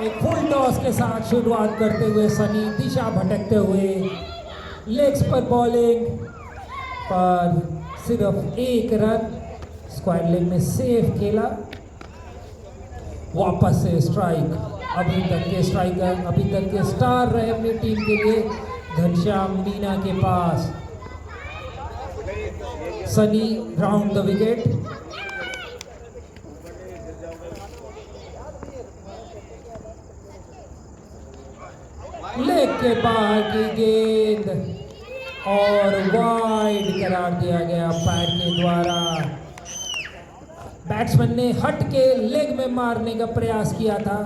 S1: एक फुल टॉस के साथ शुरुआत करते हुए सनी, दिशा भटकते हुए लेग्स पर बॉलिंग पर सिर्फ 1 रन, स्क्वायर लेग में सेफ खेला। वापस से स्ट्राइक, अभी तक के स्ट्राइकर, अभी तक के स्टार रहे अपनी टीम के लिए घनश्याम मीना के पास। Sunny round the wicket. Leg के बाहर की गेंद और वाइड करार दिया गया पैर के द्वारा। बैट्समैन ने हट के लेग में मारने का प्रयास किया था।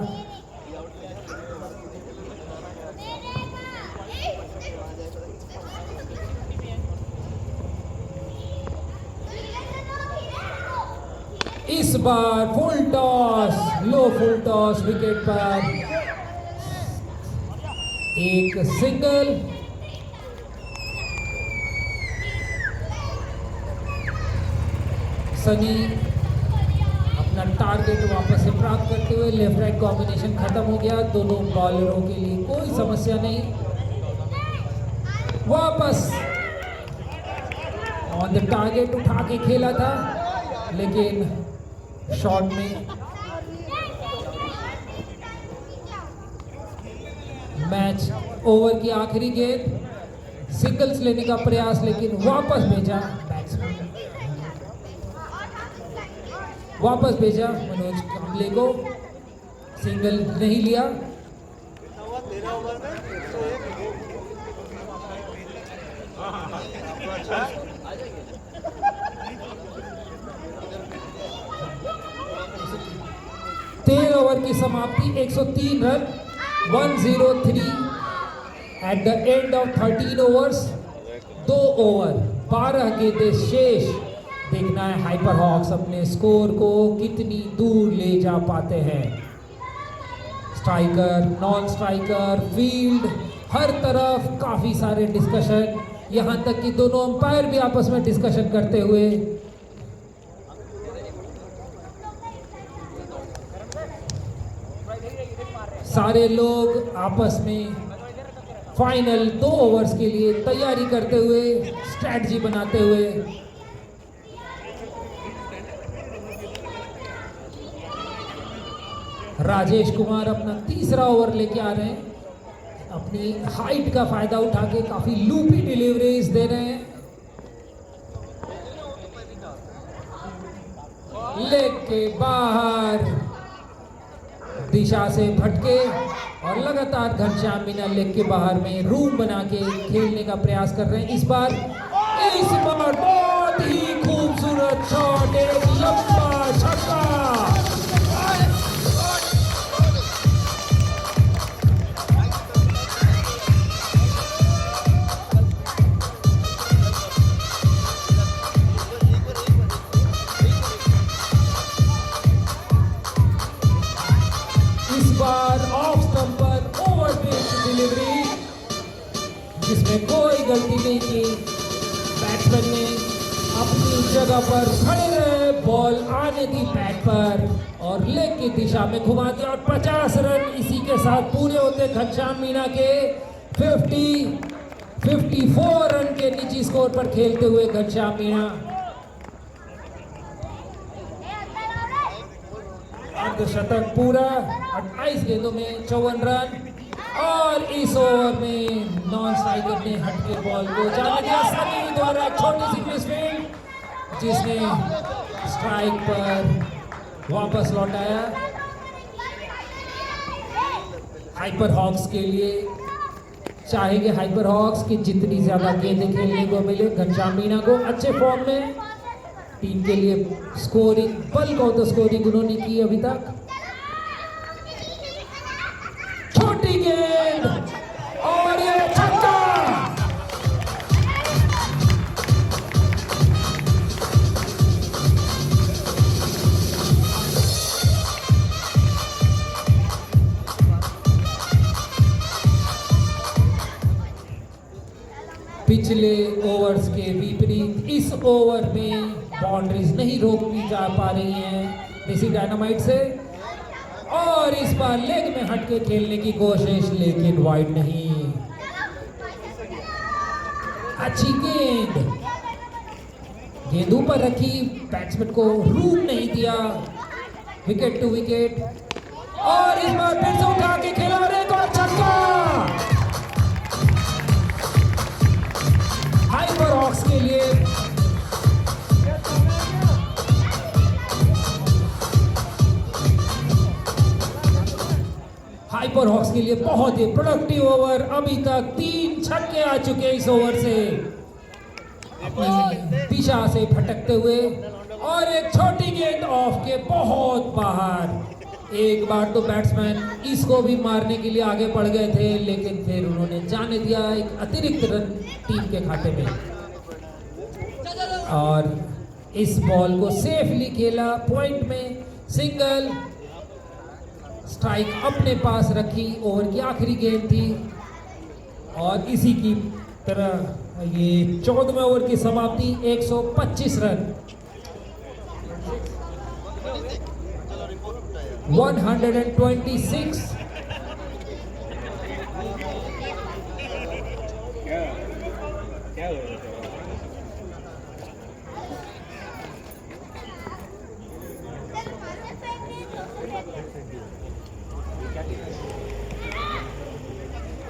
S1: इस बार फुल टॉस, लो फुल टॉस विकेट पर एक सिंगल। सनी अपना टारगेट वापस से प्राप्त करते हुए लेफ्ट राइट कॉम्बिनेशन खत्म हो गया। दोनों बॉलरों के लिए कोई समस्या नहीं। वापस ऑन द टारगेट उठा के खेला था, लेकिन शॉट में मैच ओवर की आखिरी गेंद सिंगल्स लेने का प्रयास, लेकिन वापस भेजा बैट्समैन, वापस भेजा मनोज कांबले को। सिंगल नहीं लिया। तेरह ओवर की समाप्ति, 103 run, 103 at the end of 13 overs. 2 over 12 गेंदें शेष। देखना है हाइपर हॉक्स अपने स्कोर को कितनी दूर ले जा पाते हैं। स्ट्राइकर, नॉन स्ट्राइकर, फील्ड, हर तरफ काफी सारे डिस्कशन, यहां तक कि दोनों अंपायर भी आपस में डिस्कशन करते हुए। सारे लोग आपस में फाइनल 2 ओवर्स के लिए तैयारी करते हुए, स्ट्रैटेजी बनाते हुए। राजेश कुमार अपना तीसरा ओवर लेके आ रहे हैं। अपनी हाइट का फायदा उठा के काफी लूपी डिलीवरीज दे रहे हैं। लेग के बाहर दिशा से भटके और लगातार घनश्याम मीना लेग के बाहर में रूम बना के खेलने का प्रयास कर रहे हैं। इस बार बहुत ही खूबसूरत शॉट, एक लंबा छक्का। जिसमें कोई गलती नहीं की। बैट्समैन ने अपनी जगह पर खड़े रहे, बॉल आने दी बैट पर और लेग की दिशा में घुमा दिया और 50 रन इसी के साथ पूरे होते। घनश्याम मीना के 54 रन के निजी स्कोर पर खेलते हुए घनश्याम मीना अर्धशतक पूरा, 28 गेंदों में 54 रन। और इस ओवर में नॉन स्ट्राइकर ने हटके बॉल को जाने दिया। सनी द्वारा छोटी सी मिसफील्ड जिसने स्ट्राइक पर वापस लौटाया। हाइपर हॉक्स के लिए चाहेंगे हाइपर हॉक्स की जितनी ज्यादा गेंदें खेलने को मिले। घनश्याम मीना को अच्छे फॉर्म में, टीम के लिए scoring, bulk of the scoring उन्होंने की अभी तक। छोटी गेंद और ये छक्का। पिछले ओवर्स के विपरीत इस ओवर में बाउंड्रीज नहीं रोकी जा पा रही हैं देसी डायनामाइट से। और इस बार लेग में हटके खेलने की कोशिश, लेकिन वाइड नहीं। अच्छी गेंद ऊपर रखी, बैट्समैन को रूम नहीं दिया। विकेट टू विकेट और इस बार फिर से उठा के खेला और एक और छक्का। हाइपर हॉक्स के लिए हाइपर हॉक्स के लिए बहुत ही प्रोडक्टिव ओवर। अभी तक 3 छक्के आ चुके इस ओवर से, अपनी दिशा से भटकते हुए। और एक छोटी गेंद ऑफ के बहुत बाहर। एक बार तो बैट्समैन इसको भी मारने के लिए आगे बढ़ गए थे, लेकिन फिर उन्होंने जाने दिया एक अतिरिक्त रन टीम के खाते में, और इस बॉल को सेफली खेला। पॉइंट में सिंगल, स्ट्राइक अपने पास रखी। ओवर की आखिरी गेंद थी और इसी की तरह ये 14वें ओवर की समाप्ति। 125 रन, 126।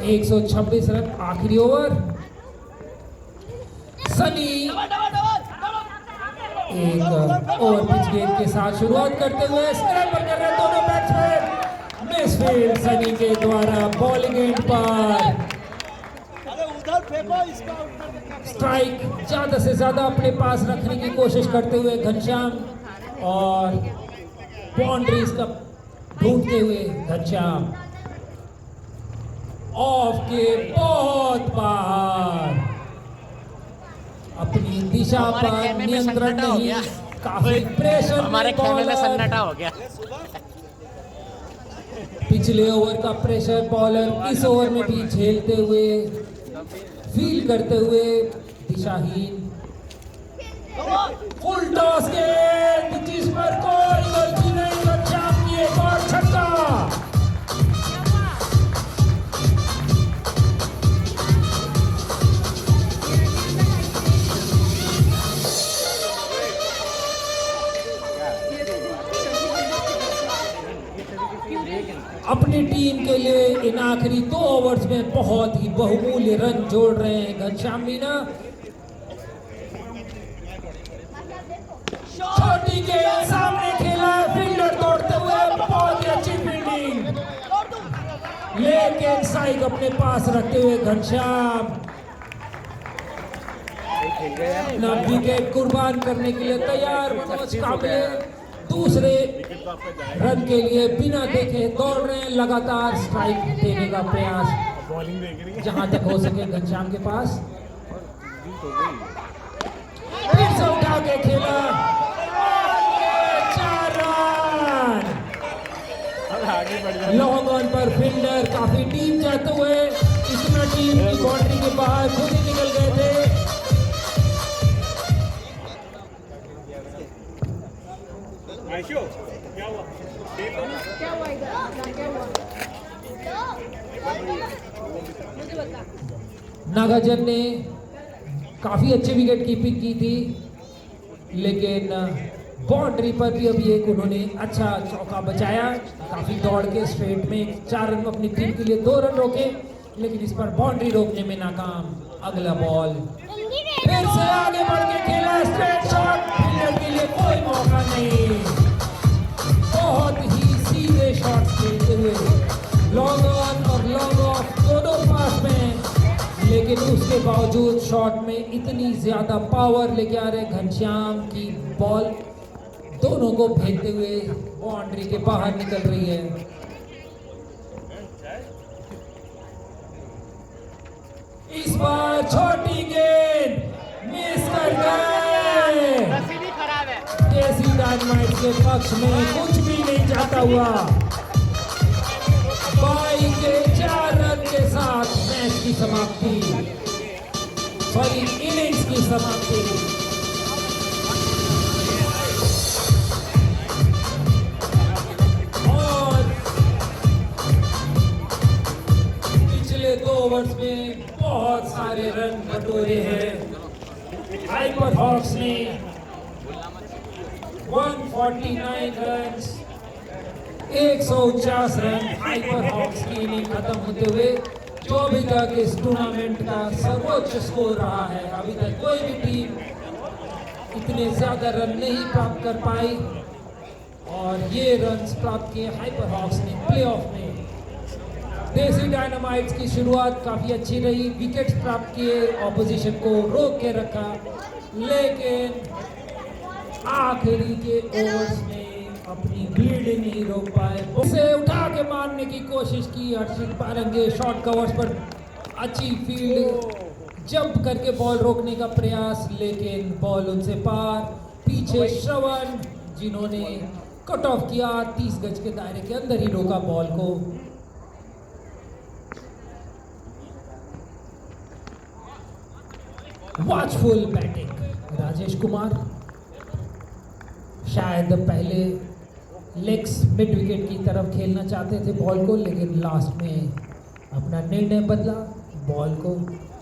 S1: एक 126 रन आखिरी ओवर। सनी एक ओवर पिच गेंद के साथ शुरुआत करते हुए स्क्रैम्बल कर रहे दोनों बैट्समैन। मिसफील्ड सनी के द्वारा बॉलिंग एंड पर। स्ट्राइक ज्यादा से ज्यादा अपने पास रखने की कोशिश करते हुए घनश्याम, और बाउंड्रीज का ढूंढते हुए घनश्याम ऑफ के बहुत बाहर। अपनी दिशा पर नियंत्रण नहीं, काफी प्रेशर
S4: हमारे खेमे में सन्नाटा हो गया।
S1: पिछले ओवर का प्रेशर बॉलर इस ओवर में भी झेलते हुए, फील करते हुए दिशाहीन। फुल टॉस गेंद जिस पर कोई गलती नहीं, घनश्याम की एक और छक्का। अपनी टीम के लिए इन आखिरी 2 ओवर्स में बहुत ही बहुमूल्य रन जोड़ रहे हैं घनश्याम मीना। छोटी गेंद सामने खेला, फील्डर तोड़ते हुए, बहुत ही अच्छी फील्डिंग, लेकिन साइड अपने पास रखते हुए घनश्याम अपना विकेट कुर्बान करने के लिए तैयार। मनोज काबले दूसरे रन के लिए बिना देखे दौड़ रहे हैं, लगातार स्ट्राइक देने का प्रयास जहां तक हो सके घनश्याम के पास। फिर से उठा के खेला, 4 रन। लॉन्ग ऑन पर फील्डर काफी डीप जाते हुए, इतना टीम की बाउंड्री के बाहर खुद ही निकल गए थे।
S5: क्या हुआ?
S1: नागार्जुन ने काफी अच्छी विकेट कीपिंग की थी, लेकिन बाउंड्री पर भी अभी एक उन्होंने अच्छा चौका बचाया। काफी दौड़ के स्ट्रेट में 4 रन अपनी टीम के लिए 2 रन रोके, लेकिन इस पर बाउंड्री रोकने में नाकाम। अगला बॉल फिर से आगे बढ़ के खेला, स्ट्रेट शॉट, फील्डर के लिए कोई मौका नहीं। बहुत ही सीधे शॉट खेलते हुए लॉन्ग ऑन और लॉन्ग ऑफ दोनों पास में, लेकिन उसके बावजूद शॉट में इतनी ज्यादा पावर लेके आ रहे घनश्याम की बॉल दोनों को भेजते हुए बाउंड्री के बाहर निकल रही है। इस बार छोटी गेंद मिस कर गए। देसी डायनामाइट के पक्ष में कुछ भी नहीं जाता हुआ। 22 के 4 रन के साथ मैच की समाप्ति, सॉरी इनिंग्स की समाप्ति। और पिछले 2 ओवर्स में बहुत सारे रन बटोरे हैं हाइपर हॉक्स ने। 149 रन, 149 रन हाइपर हॉक्स की इनिंग खत्म होते हुए, जो अभी तक इस टूर्नामेंट का सर्वोच्च स्कोर रहा है। अभी तक कोई भी टीम इतने ज्यादा रन नहीं प्राप्त कर पाई, और ये रन प्राप्त किए हाइपर हॉक्स ने प्लेऑफ में। देसी डायनामाइट्स की शुरुआत काफी अच्छी रही, विकेट्स प्राप्त किए, ऑपोजिशन को रोक के रखा, लेकिन आखिरी के ओवर्स में अपनी ब्लीडिंग नहीं रोक पाए। उसे उठा के मारने की कोशिश की हर्षित पारंगे, शॉर्ट कवर्स पर अच्छी फील्ड, जंप करके बॉल रोकने का प्रयास, लेकिन बॉल उनसे पार। पीछे श्रवण जिन्होंने कट ऑफ किया, 30 गज के दायरे के अंदर ही रोका बॉल को। वॉचफुल बैटिंग राजेश कुमार, शायद पहले लेग्स मिड विकेट की तरफ खेलना चाहते थे बॉल को, लेकिन लास्ट में अपना निर्णय बदला, बॉल को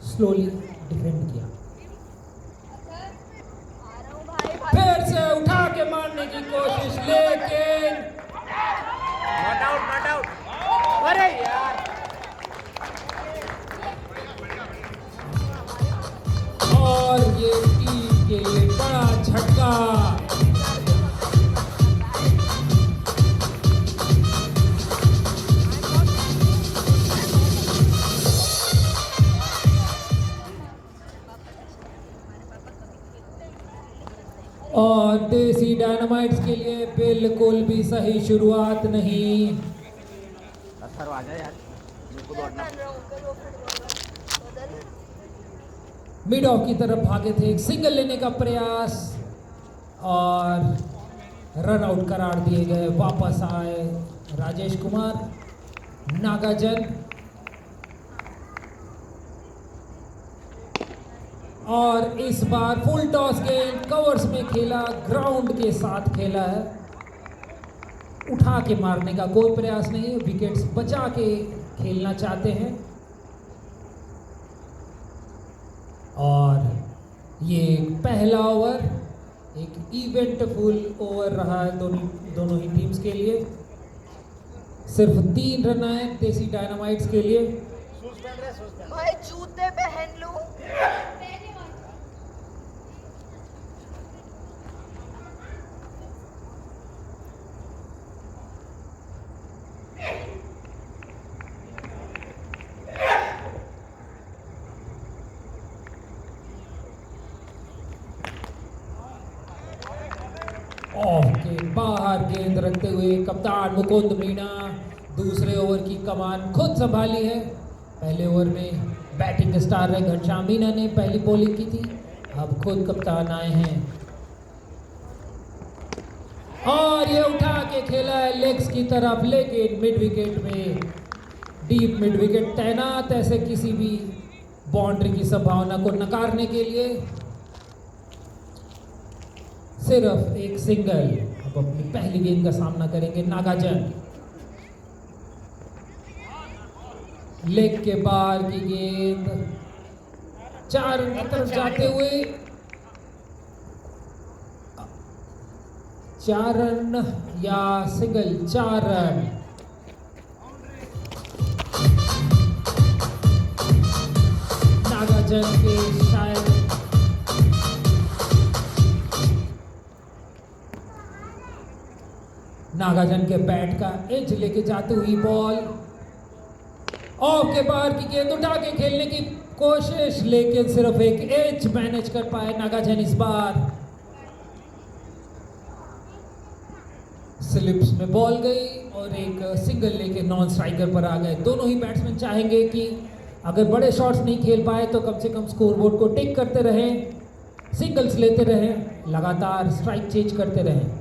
S1: स्लोली डिफेंड किया। फिर से उठा के मारने की कोशिश, लेकिन
S4: नॉट आउट। अरे यार,
S1: और ये टीम के लिए बड़ा झटका। और देसी डायनामाइट्स के लिए बिल्कुल भी सही शुरुआत नहीं।
S4: सर आ जा यार, मेरे को दौड़ना।
S1: मिड ऑफ की तरफ भागे थे, एक सिंगल लेने का प्रयास और रन आउट करार दिए गए। वापस आए राजेश कुमार, नागार्जुन, और इस बार फुल टॉस गेंद कवर्स में खेला, ग्राउंड के साथ खेला है, उठा के मारने का कोई प्रयास नहीं, विकेट्स बचा के खेलना चाहते हैं। और ये पहला ओवर एक इवेंटफुल ओवर रहा है दोनों ही टीम्स के लिए। सिर्फ 3 रन आए देसी डायनामाइट्स के लिए।
S5: भाई जूते पहन लूं।
S1: ऑफ के बाहर गेंद रखते हुए कप्तान मुकुंद मीणा दूसरे ओवर की कमान खुद संभाली है। पहले ओवर में बैटिंग स्टार रहे घनश्याम मीणा ने पहली बॉलिंग की थी, अब खुद कप्तान आए हैं और ये उठा के खेला है लेग्स की तरफ, लेकिन मिड विकेट में डीप मिड विकेट तैनात, ऐसे किसी भी बाउंड्री की संभावना को नकारने के लिए सिर्फ एक सिंगल। अब अपनी पहली गेंद का सामना करेंगे नागार्जुन। लेग के बाहर की गेंद 4 रन की तरफ जाते हुए 4 रन या सिंगल, 4 रन। नागार्जुन के शायद नागार्जुन के बैट का एज लेके जाती हुई बॉल, ऑफ के बाहर की गेंद उठा के खेलने की कोशिश, लेकिन सिर्फ एक एज मैनेज कर पाए नागार्जुन इस बार। स्लिप्स में बॉल गई और एक सिंगल लेके नॉन स्ट्राइकर पर आ गए। दोनों ही बैट्समैन चाहेंगे कि अगर बड़े शॉट्स नहीं खेल पाए तो कम से कम स्कोरबोर्ड को टिक करते रहें, सिंगल्स लेते रहें, लगातार स्ट्राइक चेंज करते रहें।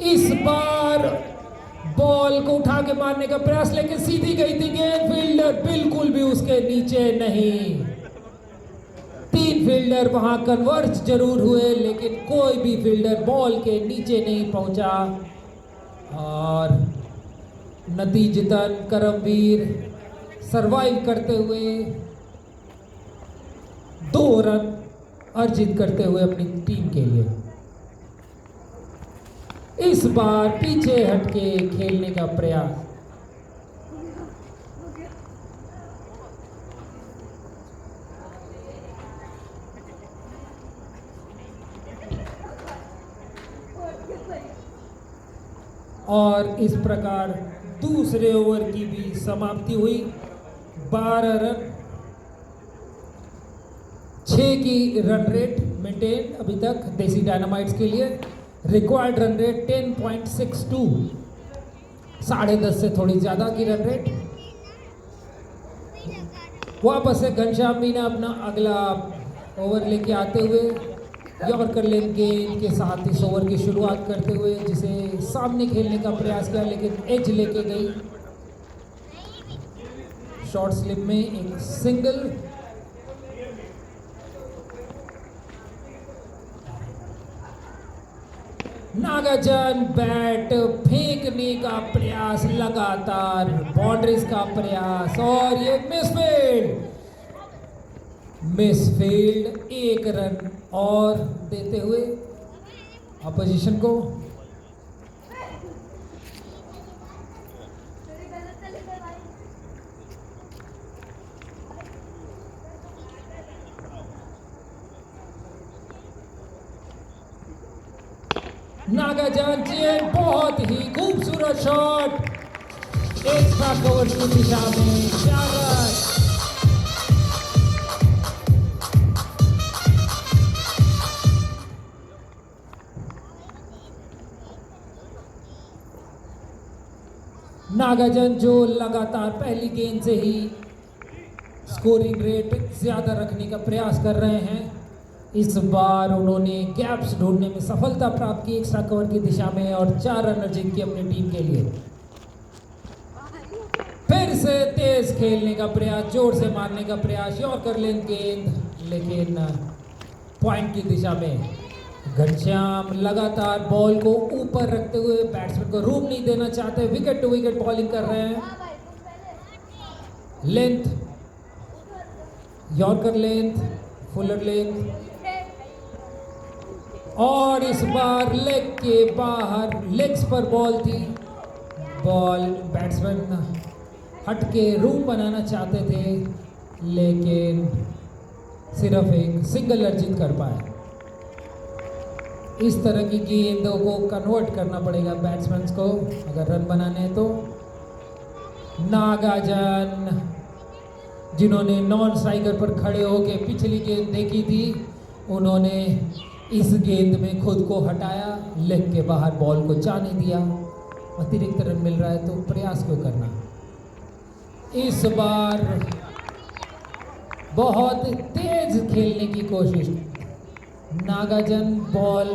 S1: इस बार बॉल को उठा के मारने का प्रयास, लेकिन सीधी गई थी गेंद, फील्डर बिल्कुल भी उसके नीचे नहीं। 3 फील्डर वहां कन्वर्ज जरूर हुए, लेकिन कोई भी फील्डर बॉल के नीचे नहीं पहुंचा और नतीजतन करमवीर सरवाइव करते हुए 2 रन अर्जित करते हुए अपनी टीम के लिए इस बार पीछे हटके खेलने का प्रयास। और इस प्रकार दूसरे ओवर की भी समाप्ति हुई। 12 रन, 6 की रन रेट मेंटेन अभी तक देसी डायनामाइट्स के लिए। रिक्वायर्ड रन रेट 10.62, 10.5 से थोड़ी ज्यादा की रन रेट। वापस से घनश्याम मीना अपना अगला ओवर लेके आते हुए यॉर्कर लेन गेंद के साथ इस ओवर की शुरुआत करते हुए जिसे सामने खेलने का प्रयास किया, लेकिन एज लेके गई। शॉर्ट स्लिप में एक सिंगल। नागाजन बैट फेंकने का प्रयास, लगातार बाउंड्रीज का प्रयास, और ये मिसफील्ड 1 रन और देते हुए अपोजिशन को। नागाजन जी बहुत ही खूबसूरत शॉट, एक्स्ट्रा कवर की दिशा में 4 रन। नागाजन जो लगातार पहली गेंद से ही स्कोरिंग रेट ज्यादा रखने का प्रयास कर रहे हैं, इस बार उन्होंने गैप्स ढूंढने में सफलता प्राप्त की एक्स्ट्रा कवर की दिशा में और 4 रन अर्जित किए अपनी टीम के लिए। फिर से तेज खेलने का प्रयास, जोर से मारने का प्रयास, यॉर्कर लेन गेंद, लेकिन पॉइंट की दिशा में। घनश्याम लगातार बॉल को ऊपर रखते हुए बैट्समैन को रूम नहीं देना चाहते, विकेट टू विकेट बॉलिंग कर रहे हैं। Length, yorker length, Fuller length, और इस बार लेग के बाहर, लेग्स पर बॉल थी। बॉल बैट्समैन हट के रूम बनाना चाहते थे, लेकिन सिर्फ एक सिंगल अर्जित कर पाए। इस तरह की गेंदों को कन्वर्ट करना पड़ेगा बैट्समैन को अगर रन बनाने हैं तो। नागाजन जिन्होंने नॉन स्ट्राइकर पर खड़े होकर पिछली गेंद देखी थी, उन्होंने इस गेंद में खुद को हटाया, लेग के बाहर बॉल को जाने दिया। अतिरिक्त रन मिल रहा है तो प्रयास क्यों करना। इस बार बहुत तेज खेलने की कोशिश, नागाजन बॉल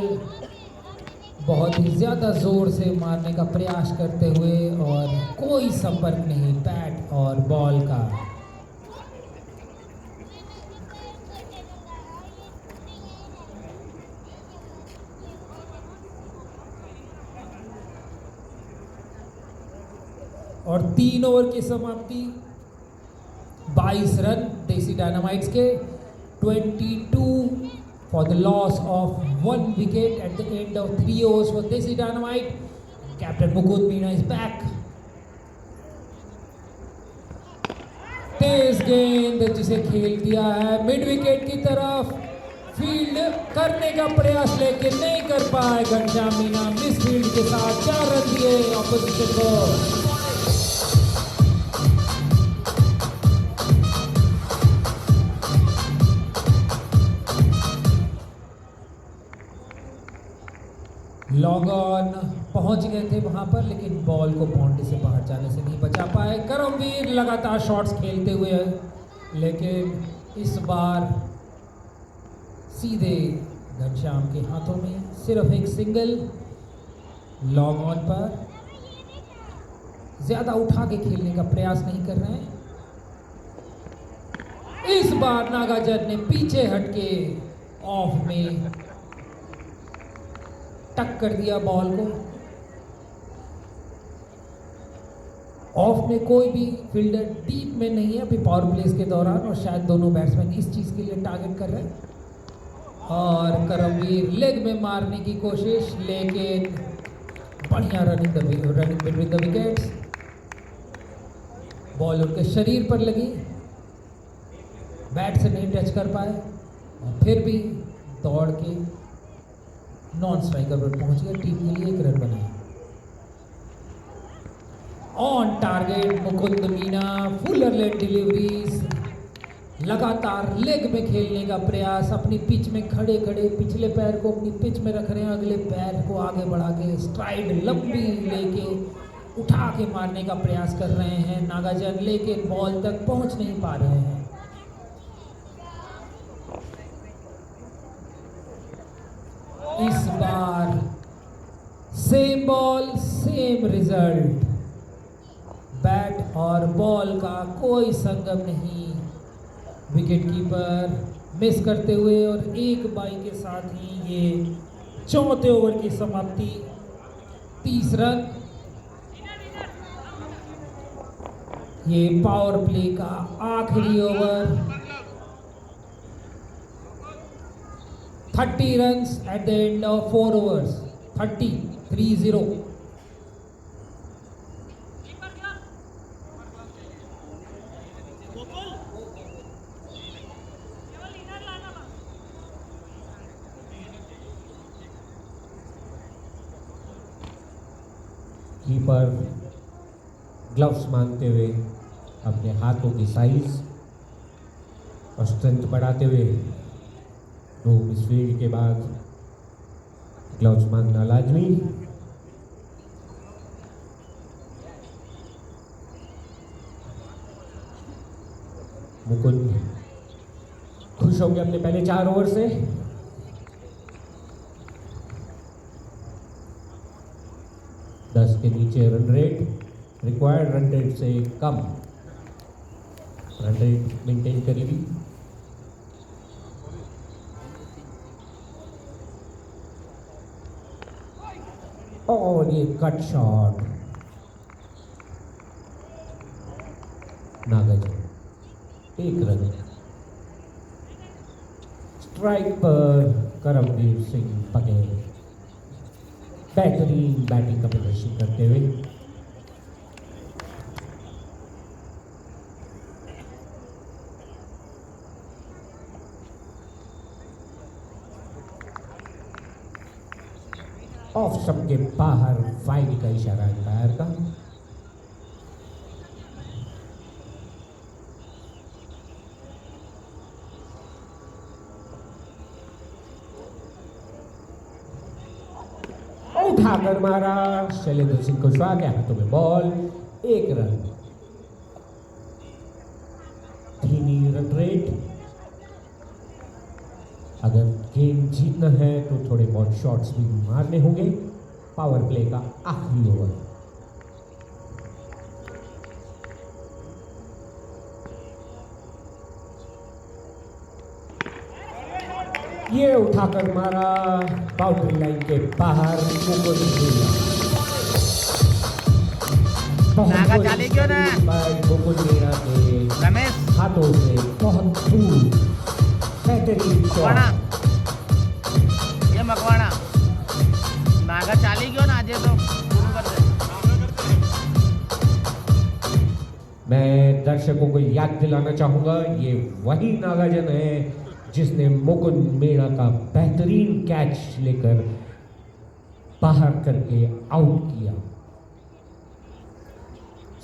S1: बहुत ही ज्यादा जोर से मारने का प्रयास करते हुए, और कोई संपर्क नहीं बैट और बॉल का। और 3 ओवर की समाप्ति, 22 रन देसी डायनामाइट्स के, 22 for the loss of 1 wicket at the end of 3 overs for Desi Dynamite. Captain Mukund Meena is back. तेज गेंद जिसे खेल दिया है मिड विकेट की तरफ, फील्ड करने का प्रयास लेकिन नहीं कर पाए घनश्याम मीना। मिस फील्ड के साथ 4 रन दिए ऑपोजिशन को। लॉन्ग ऑन पहुंच गए थे वहां पर, लेकिन बॉल को बाउंड्री से बाहर जाने से नहीं बचा पाए। करमवीर लगातार शॉट्स खेलते हुए, लेकिन इस बार सीधे घनश्याम के हाथों में सिर्फ एक सिंगल। लॉन्ग ऑन पर ज्यादा उठा के खेलने का प्रयास नहीं कर रहे हैं। इस बार नागाजन ने पीछे हटके ऑफ में टक कर दिया बॉल को। ऑफ में कोई भी फील्डर डीप में नहीं है अभी पावर प्लेस के दौरान, और शायद दोनों बैट्समैन इस चीज के लिए टारगेट कर रहे हैं। और करमवीर लेग में मारने की कोशिश, लेकिन बढ़िया running between the wickets. Ball उनके शरीर पर लगी, बैट से नहीं टच कर पाए, और फिर भी दौड़ के नॉन स्ट्राइकर पर पहुंच गए, टीम के लिए 1 रन बनाया। On target Mukund Meena, fuller late deliveries, लगातार लेग में खेलने का प्रयास, अपनी पिच में खड़े खड़े पिछले पैर को अपनी पिच में रख रहे हैं, अगले पैर को आगे बढ़ा के स्ट्राइड लंबी लेके उठा के मारने का प्रयास कर रहे हैं नागाजन, लेकिन बॉल तक पहुंच नहीं पा रहे हैं। इस बार same ball same result, bat और बॉल का कोई संगम नहीं। विकेट कीपर मिस करते हुए और एक बाई के साथ ही ये चौथे ओवर की समाप्ति, 30 रन। ये पावर प्ले का आखिरी over, 30 runs at the end of 4 overs, 30।
S6: Keeper gloves मांगते हुए अपने हाथों की साइज और स्ट्रेंथ बढ़ाते हुए, तो इस फील्ड के बाद ग्लव्स मांगना लाजमी। मुकुंद खुश होंगे अपने पहले 4 ओवर से। दस के नीचे run rate, required run rate से कम रन रेट मेंटेन करेगी। और ये कट शॉट नागाजन, 1 रन। स्ट्राइक पर करमवीर सिंह पटेल बेहतरीन बैटिंग का प्रदर्शन करते हुए ऑफ स्टंप के बाहर वाइड का इशारा अंपायर का। उठाकर मारा, शैलेंद्र सिंह कुशवाहा के हाथों में बॉल, 1 रन। धीमी रन रेट। अगर गेम जीतना है तो थोड़े बहुत शॉट्स भी मारने होंगे। पावर प्ले का आखिरी ओवर, ये उठाकर मारा, बाउंड्री लाइन के बाहर।
S4: नागा चाली क्यों ना?
S6: मुकुंद मीणा के
S4: रमेश
S6: हाथों से बहुत दूर बेहतरीन शॉट।
S4: ये मकवाना नागा चाली क्यों ना? आज तो शुरू कर दे।
S6: मैं दर्शकों को याद दिलाना चाहूंगा, ये वही नागाजन है जिसने मुकुंद मीणा का बेहतरीन कैच लेकर बाहर करके आउट किया,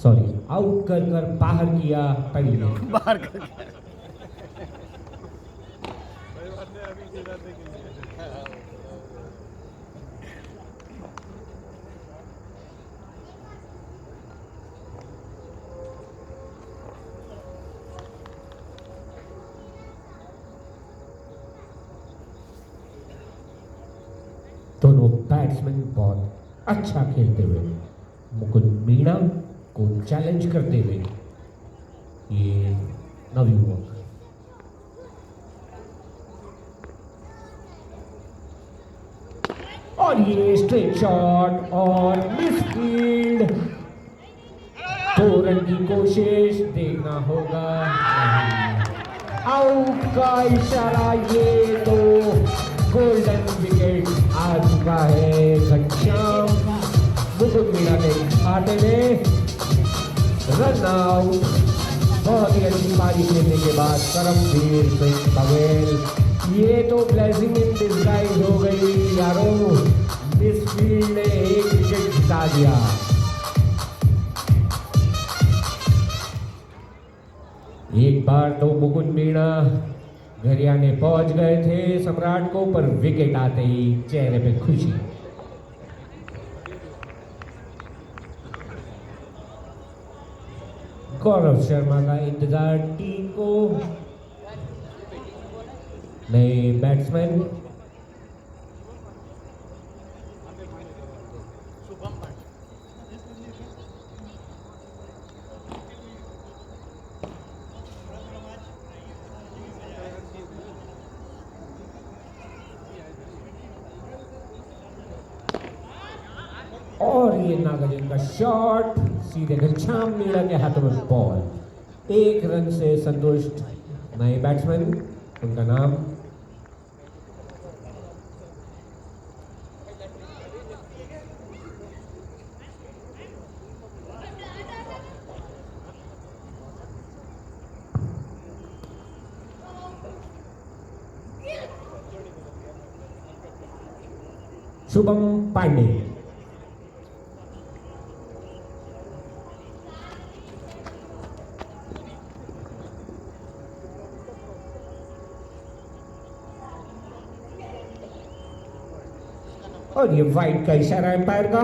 S6: सॉरी आउट कर बाहर किया पहले।
S4: बाहर कर
S6: दोनों बैट्समैन बहुत अच्छा खेलते हुए मुकुंद मीणा को चैलेंज करते हुए ये नवयुवक और ये स्ट्रेट शॉट और मिसफील्ड। 2 रन की कोशिश, देखना होगा आउट का इशारा। ये तो गोल्डन विकेट आ चुका है घनश्याम मुकुंद मीणा के खाते में। Run out. बहुत ही अच्छी पारी खेलने के बाद करमवीर सिंह पटेल, ये तो ब्लेसिंग इन डिस्गाइज हो गई यारों। मिसफील्ड ने 1 विकेट जिता दिया। एक बार तो मुकुंद मीणा घरियाने पहुंच गए थे सम्राट को, पर विकेट आते ही चेहरे पे खुशी। गौरव शर्मा का इंतजार टीम को, नए बैट्समैन और ये नागार्जुन का शॉट सीधे घनश्याम मीणा के हाथों में बॉल। 1 रन से संतुष्ट नए बैट्समैन, उनका नाम शुभम पांडे। और ये वाइड का इशारा एम्पायर का।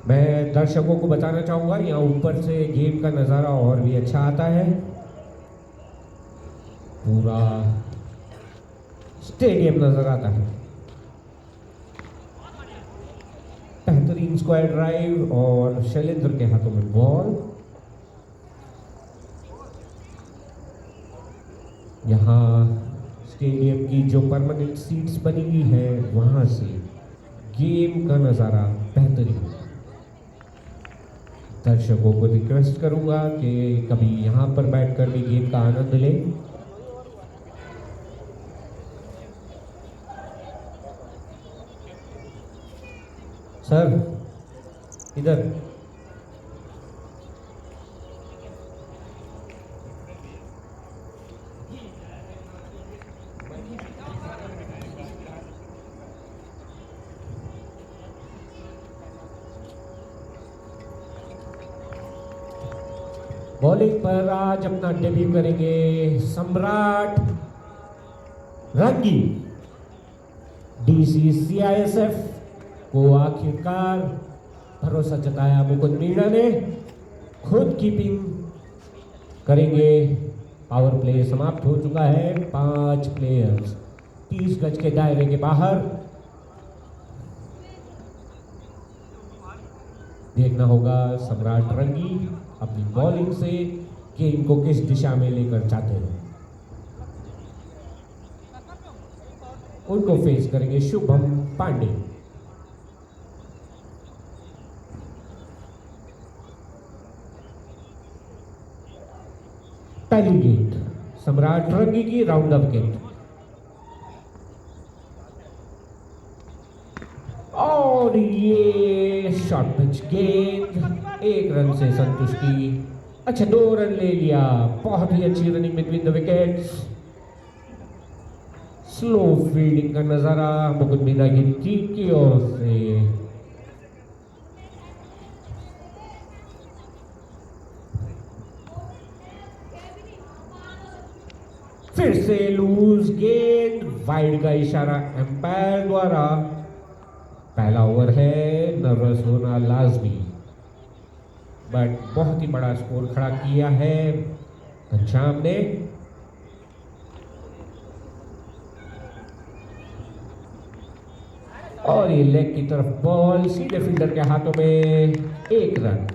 S6: मैं दर्शकों को बताना चाहूंगा, यहाँ ऊपर से गेम का नज़ारा और भी अच्छा आता है। पूरा स्टेडियम नजर आता है। बेहतरीन स्क्वायर ड्राइव और शैलेंद्र के हाथों में बॉल। यहाँ स्टेडियम की जो परमानेंट सीट्स बनी हुई है वहां से गेम का नज़ारा बेहतरीन। दर्शकों को रिक्वेस्ट करूंगा कि कभी यहाँ पर बैठकर भी गेम का आनंद लें। सर इधर बॉलिंग पर आज अपना डेब्यू करेंगे सम्राट रंगी। DCCISF को आखिरकार भरोसा जताया मुकुंद मीणा ने, खुद कीपिंग करेंगे। पावर प्ले समाप्त हो चुका है। 5 प्लेयर्स 30 गज के दायरे के बाहर। देखना होगा सम्राट रंगी अपनी बॉलिंग से गेम को किस दिशा में लेकर जाते हैं। उनको फेस करेंगे शुभम पांडे। पहली गेंद सम्राट रंगी की, राउंड द विकेट। और ये शॉर्ट पिच गेंद, 1 रन से संतुष्टि। अच्छा 2 रन ले लिया। बहुत ही अच्छी running between the wickets. Slow fielding का नजारा मुकुंद मीणा की टीम की ओर से। फिर से लूज गेंद, वाइड का इशारा एम्पायर द्वारा। पहला ओवर है, नर्वस होना लाजमी, बट बहुत ही बड़ा स्कोर खड़ा किया है घनश्याम ने। और ये लेग की तरफ बॉल सीधे फील्डर के हाथों में, 1 रन।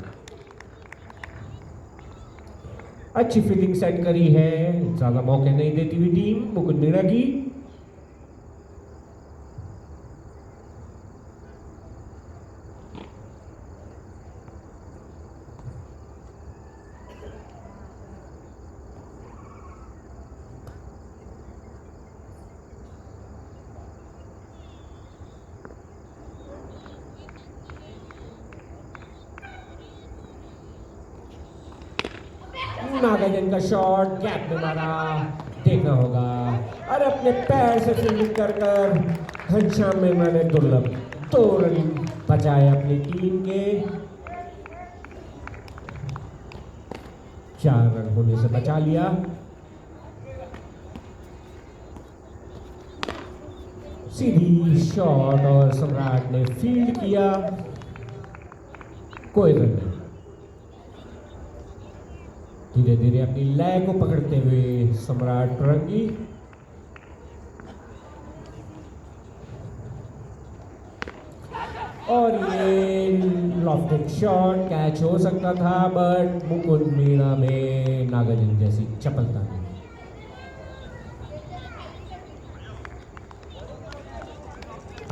S6: अच्छी फील्डिंग सेट करी है, ज्यादा मौके नहीं देती हुई टीम मुकुंद मीणा की। नागार्जुन का शॉट गैप में मारा, देखना होगा। और अपने पैर से फील्डिंग कर घनश्याम मीणा ने दुर्लभ 2 रन बचाए अपनी टीम के। 4 रन होने से बचा लिया। सीधी शॉट और सम्राट ने फील्ड किया, कोई रन नहीं। धीरे धीरे अपनी लय को पकड़ते हुए सम्राट रंगी और ये लॉफ्टेड शॉट कैच हो सकता था, बट मुकुंद मीणा में नागार्जुन जैसी चपलता नहीं।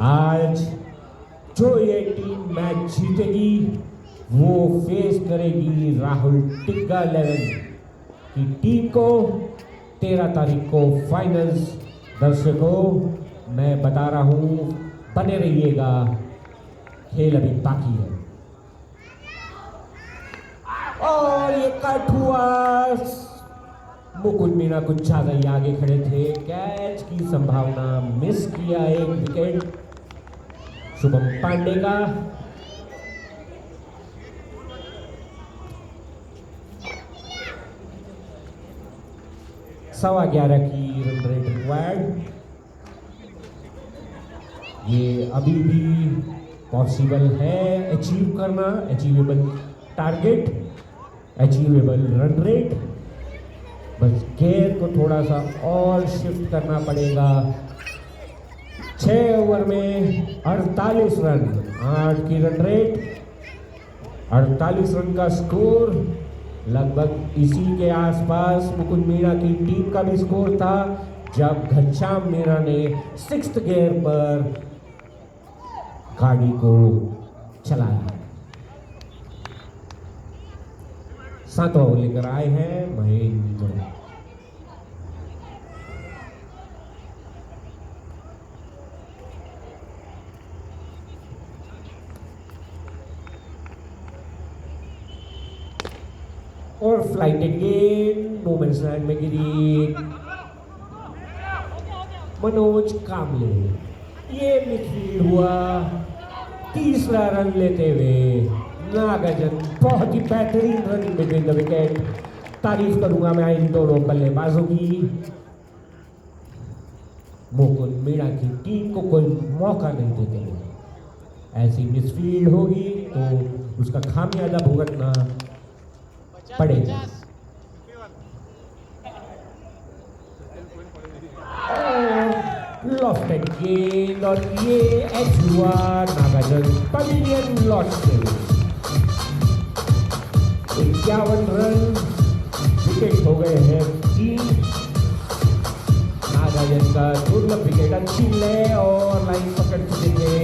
S6: आज जो ये टीम मैच जीतेगी वो फेस करेगी राहुल टिग्गा 11 की टीम को 13 तारीख को फाइनल्स। दर्शकों, मैं बता रहा हूं, बने रहिएगा, खेल अभी बाकी है। और ये कट हुआ, मुकुंद मीणा कुछ ज्यादा ही आगे खड़े थे, कैच की संभावना, मिस किया एक विकेट शुभम पांडे का। सवा 11 की रन रेट रिक्वायर्ड। ये अभी भी पॉसिबल है अचीव करना, achievable target, achievable run rate. बस गेयर को थोड़ा सा और शिफ्ट करना पड़ेगा। 6 ओवर में 48 रन, 8 की रन रेट, 48 रन का स्कोर, लगभग इसी के आसपास मुकुंद मीणा की टीम का भी स्कोर था जब घनश्याम मीणा ने 6th गियर पर गाड़ी को चलाया। 7वां ओवर लेकर आए हैं महेंद्र। और flight again no man's land में गिरी मनोज कामले। ये मिडफील्ड हुआ, तीसरा रन लेते हुए नागार्जुन, बहुत ही बेहतरीन रनिंग बिटवीन द विकेट। तारीफ करूंगा मैं इन दोनों बल्लेबाजों की। मुकुंद मीणा की टीम को कोई मौका नहीं देते हैं। ऐसी मिसफील्ड होगी तो उसका खामियाजा भुगतना पड़ेगा। लॉफ्टेड गेंद और ये एच हुआ, नागार्जुन पवेलियन लॉट से 51 रन, विकेट हो गए हैं 3। नागार्जुन का दुर्लभ विकेट, अच्छी ले और लाइन पकड़ चुके थे,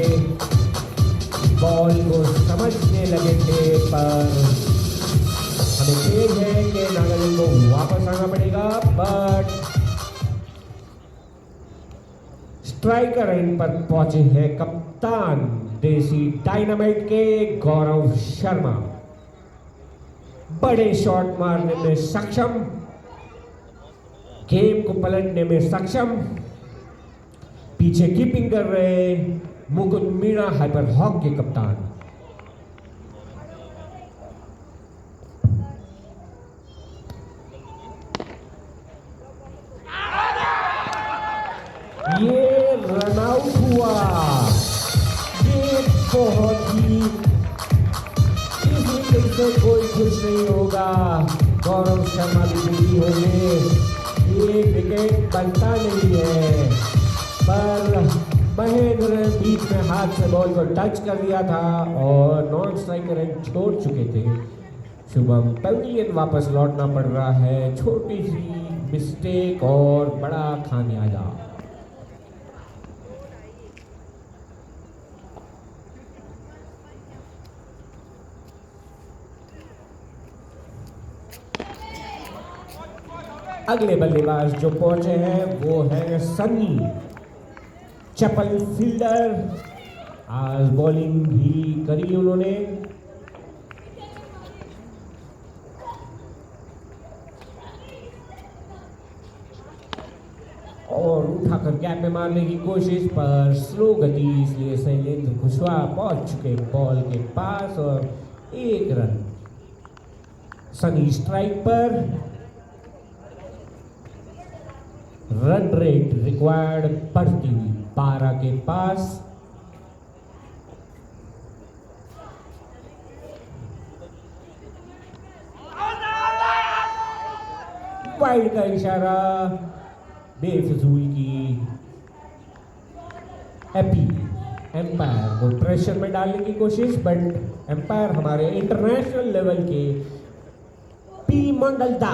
S6: बॉल को समझने लगे थे, पर हमें तेज है कि नागार्जुन को वापस आना पड़ेगा। बट स्ट्राइकर एंड पर पहुंचे हैं कप्तान देसी डायनामाइट के गौरव शर्मा। बड़े शॉट मारने में सक्षम, गेम को पलटने में सक्षम, पीछे कीपिंग कर रहे मुकुंद मीणा हाइपर हॉक के कप्तान। ये रन आउट हुआ, ये बहुत ही, इस विकेट से कोई खुश नहीं होगा, गौरव शर्मा भी दुखी होंगे। ये विकेट बनता नहीं है, पर महेंद्र बीच में हाथ से बॉल को टच कर दिया था और नॉन स्ट्राइकर एंड छोड़ चुके थे। शुभम पवेलियन वापस लौटना पड़ रहा है, छोटी सी मिस्टेक और बड़ा खामियाजा। अगले बल्लेबाज जो पहुंचे हैं वो है सनी, चपल फील्डर। आज बॉलिंग भी करी उन्होंने। और उठाकर गैप में मारने की कोशिश, पर स्लो गति, इसलिए शैलेंद्र कुशवाहा पहुंच चुके बॉल के पास और 1 रन। सनी स्ट्राइक पर। रन रेट रिक्वायर्ड बढ़ती हुई 12 के पास। वाइड का इशारा, बेफिजूल की अपील। एम्पायर को प्रेशर में डालने की कोशिश, बट एम्पायर हमारे इंटरनेशनल लेवल के पी मंगलदा।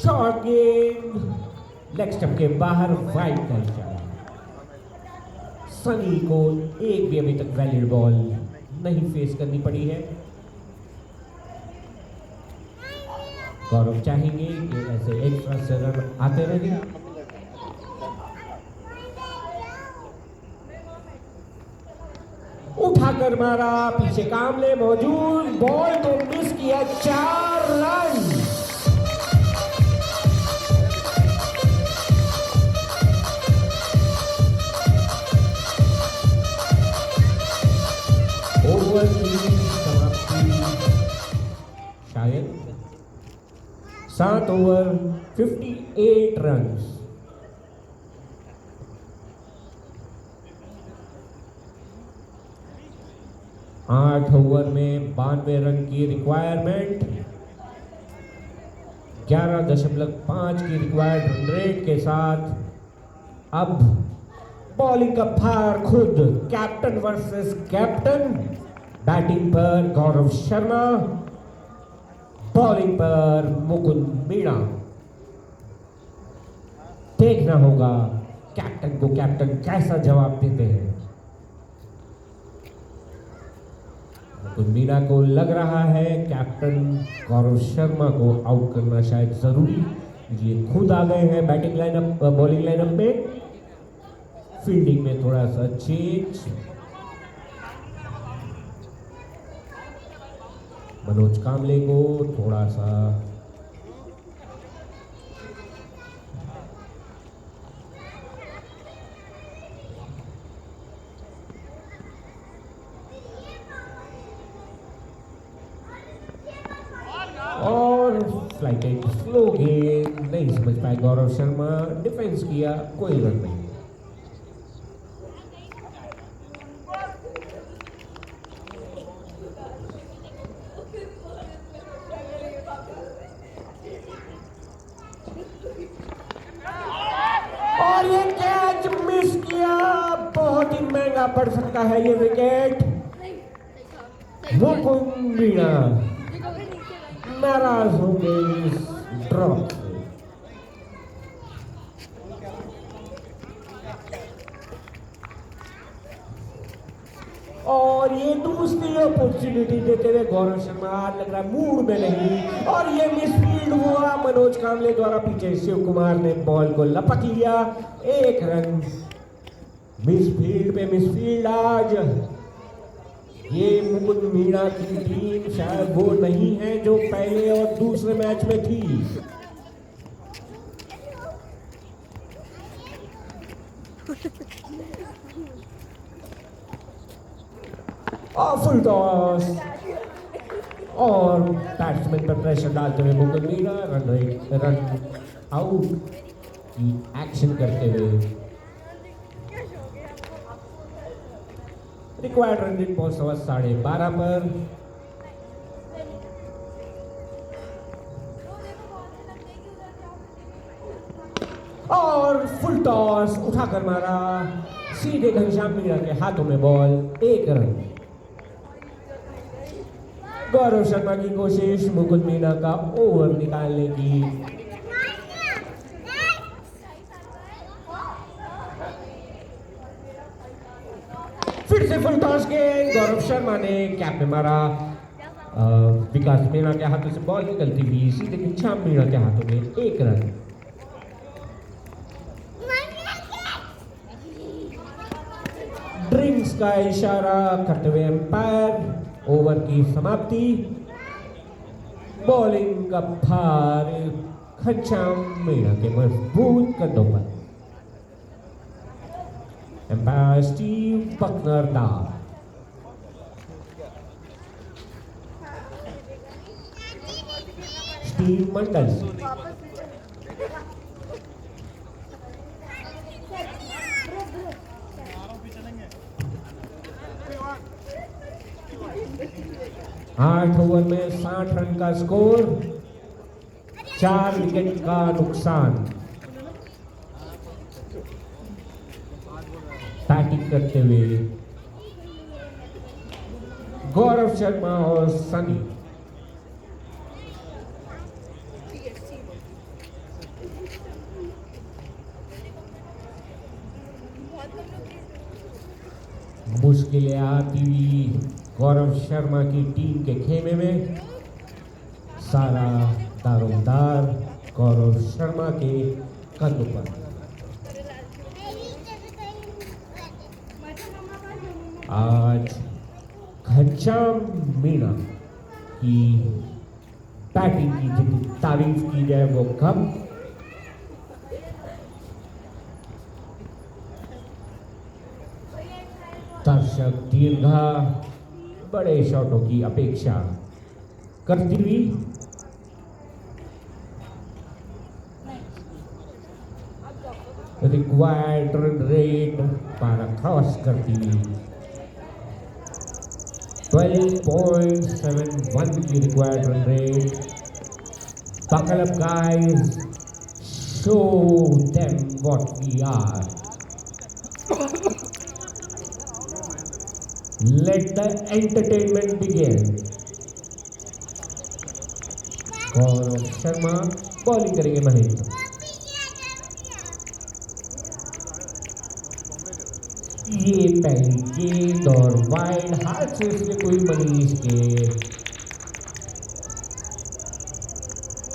S6: शॉर्ट गेम, लेग स्टंप के बाहर, वाइड का इशारा। सनी को एक भी अभी तक वैलिड बॉल नहीं फेस करनी पड़ी है। गौरव चाहेंगे कि ऐसे एक्स्ट्रा से रन आते रहे। उठाकर मारा, पीछे कामले मौजूद, बॉल तो मिस किया। 4 रन। ओवर की समाप्ति शायद 7 ओवर 58 रन। 8 ओवर में 92 रन की रिक्वायरमेंट। 11.5 की रिक्वायर्ड रन रेट के साथ अब बॉलिंग का भार खुद कैप्टन वर्सेस कैप्टन। बैटिंग पर गौरव शर्मा, बॉलिंग पर मुकुंद मीणा। देखना होगा कैप्टन को कैप्टन कैसा जवाब देते हैं। मुकुंद मीणा को लग रहा है कैप्टन गौरव शर्मा को आउट करना शायद जरूरी। ये खुद आ गए हैं बैटिंग लाइनअप, बॉलिंग लाइनअप में। फील्डिंग में थोड़ा सा चेंज। मनोज कामले को थोड़ा सा और फ्लाइट एंड स्लो गेम नहीं समझ पाए गौरव शर्मा। डिफेंस किया, कोई रन नहीं। और ये कैच मिस किया, बहुत ही महंगा पड़ सकता है ये विकेट। मुकुंद मीणा नाराज हो गए इस ड्रॉप से। और ये दूसरी अपॉर्चुनिटी देते हुए गौरव शर्मा लग रहा मूड में नहीं, और ये मिसफील्ड हुआ मनोज कामले द्वारा। पीछे शिव कुमार ने बॉल को लपक लिया। 1 रन। मिसफील्ड पे मिसफील्ड। आज ये मुकुंद मीणा की टीम शायद वो नहीं है जो पहले और दूसरे मैच में थी। और फुल टॉस और बैट्समैन पर प्रेशर डालते हुए मुकुंद मीणा रन आउट की एक्शन करते हुए। रिक्वायर्ड रन रेट पहुंचा 12.5 पर। और फुल टॉस उठाकर मारा, सीधे घनश्याम मीणा के हाथों में बॉल। 1 रन। गौरव शर्मा की कोशिश मुकुंद मीणा का ओवर निकालने की। फिर से फुल टॉस के गौरव शर्मा ने कैप में मारा। विकास मीणा के हाथों से बॉल निकलती हुई सीधे घनश्याम मीणा के हाथों में। 1 रन। ड्रिंक्स का इशारा करते हुए एम्पायर। ओवर की समाप्ति। बॉलिंग का भार घनश्याम मीणा के मजबूत कंधों पर। एम्पायर स्टीव बकनर दा। टीम मंडल।
S5: वापस
S6: 8 ओवर में 60 रन का स्कोर, 4 विकेट का नुकसान। बैटिंग करते हुए गौरव शर्मा और सनी। मुश्किलें आती हुई गौरव शर्मा की टीम के खेमे में, सारा दारोमदार गौरव शर्मा के कंधों पर। आज घनश्याम मीणा की बैटिंग की जितनी तारीफ की जाए वो कम। दर्शक दीर्घा बड़े शॉटों की अपेक्षा करती हुई रिक्वायर्ड रन रेट 12 क्रॉस करती हुई 12.71 की required run rate. Buckle up guys, show them what we are. Let the entertainment begin. Gaurav Sharma bowling करेंगे महेंद्र। ये पहली गेंद और वाइड, हाथ से इसने कोई मनीष के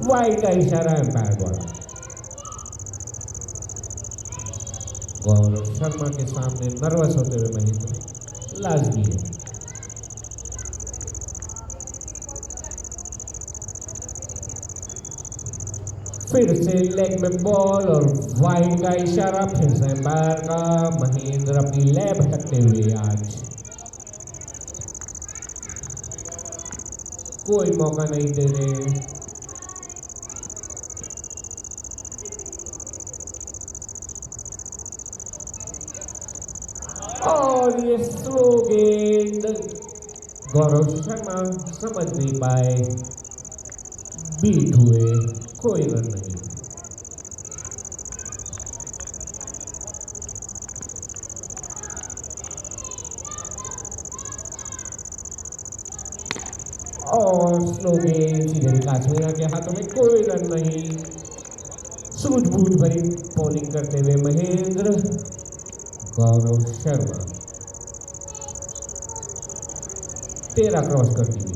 S6: वाइड का इशारा एम्पायर द्वारा। गौरव शर्मा के सामने नर्वस होते हुए महेंद्र लाजमी है। फिर से लेग में बॉल और वाइड का इशारा, फिर से एम्पायर का। महेंद्र अपनी लय भटकते हुए आज कोई मौका नहीं दे रहे। और ये स्लो गेंद गौरव शर्मा समझ नहीं पाए, बीट हुए, कोई रन नहीं। और स्लो गेंद सीधे विकास मीणा के हाथों में, कोई रन नहीं। सूझबूझ भरी बॉलिंग करते हुए महेंद्र। गौरव शर्मा 13 क्रॉस करती हुई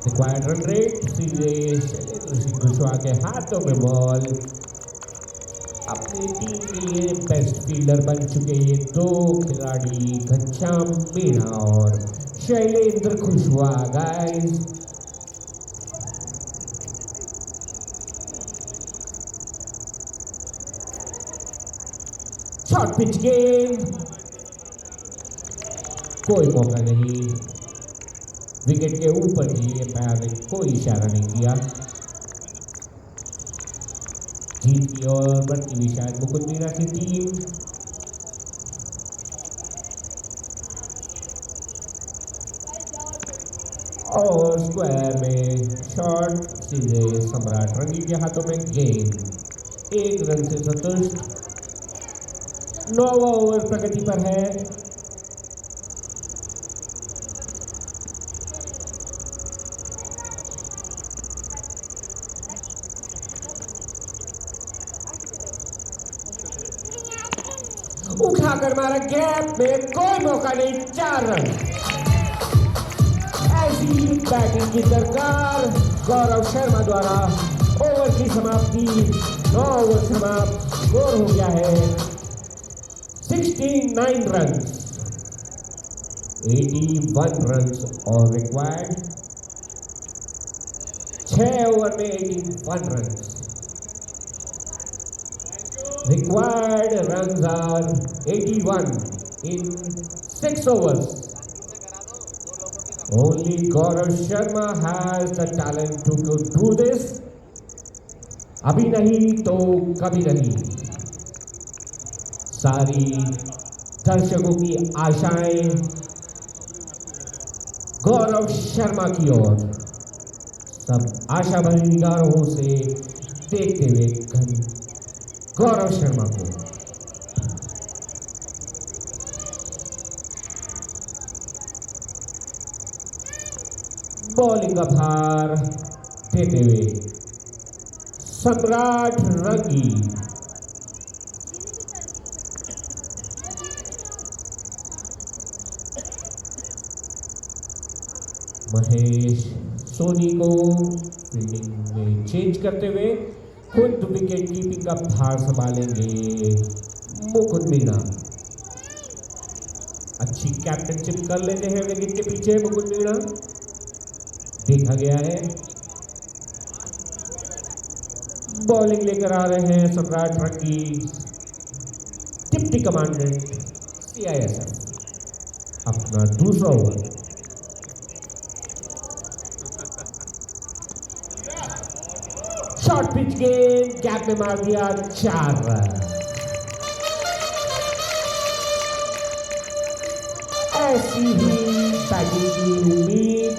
S6: रिक्वायर्ड रन रेट। सीधे शैलेंद्र सिंह कुशवाहा के हाथों में बॉल। अपनी टीम के लिए बेस्ट फील्डर बन चुके ये दो खिलाड़ी घनश्याम मीणा और Shailendra Kushwaha guys. Short pitch गेंद, कोई मौका नहीं। विकेट के ऊपर ही एम्पायर ने कोई इशारा नहीं किया। जीत की ओर बढ़ती हुई शायद मुकुंद मीणा की टीम। और स्क्वायर में शॉट, सीधे सम्राट रंगी के हाथों में गेंद। 1 रन से संतुष्ट। 9वां ओवर प्रगति पर है। उठाकर मारा गैप में, कोई मौका नहीं, 4 रन। ऐसी बैटिंग की दरकार गौरव शर्मा द्वारा। ओवर की समाप्ति, 9 ओवर समाप्त, स्कोर हो गया है 69 रन। 81 रन और रिक्वायर्ड। 6 ओवर में 81 run. Required runs are 81 in 6 overs. Only Gaurav Sharma has the talent to do this. अभी नहीं तो कभी नहीं। सारी दर्शकों की आशाएं गौरव शर्मा की ओर। सब आशा भरी निगाहों से देखते हुए गौरव शर्मा को। बॉलिंग का भार देते हुए सम्राट रंगी। महेश सोनी को फील्डिंग में चेंज करते हुए खुद विकेट कीपिंग का भार संभालेंगे मुकुंद मीणा। अच्छी कैप्टनशिप कर लेते हैं विकेट के पीछे मुकुंद मीणा। देखा गया है बॉलिंग लेकर आ रहे हैं सम्राट रंगी, डिप्टी कमांडेंट CISF। अपना दूसरा ओवर। शॉर्ट पिच गेंद गैप में मार दिया 4 रन। ऐसी ही बैटिंग की उम्मीद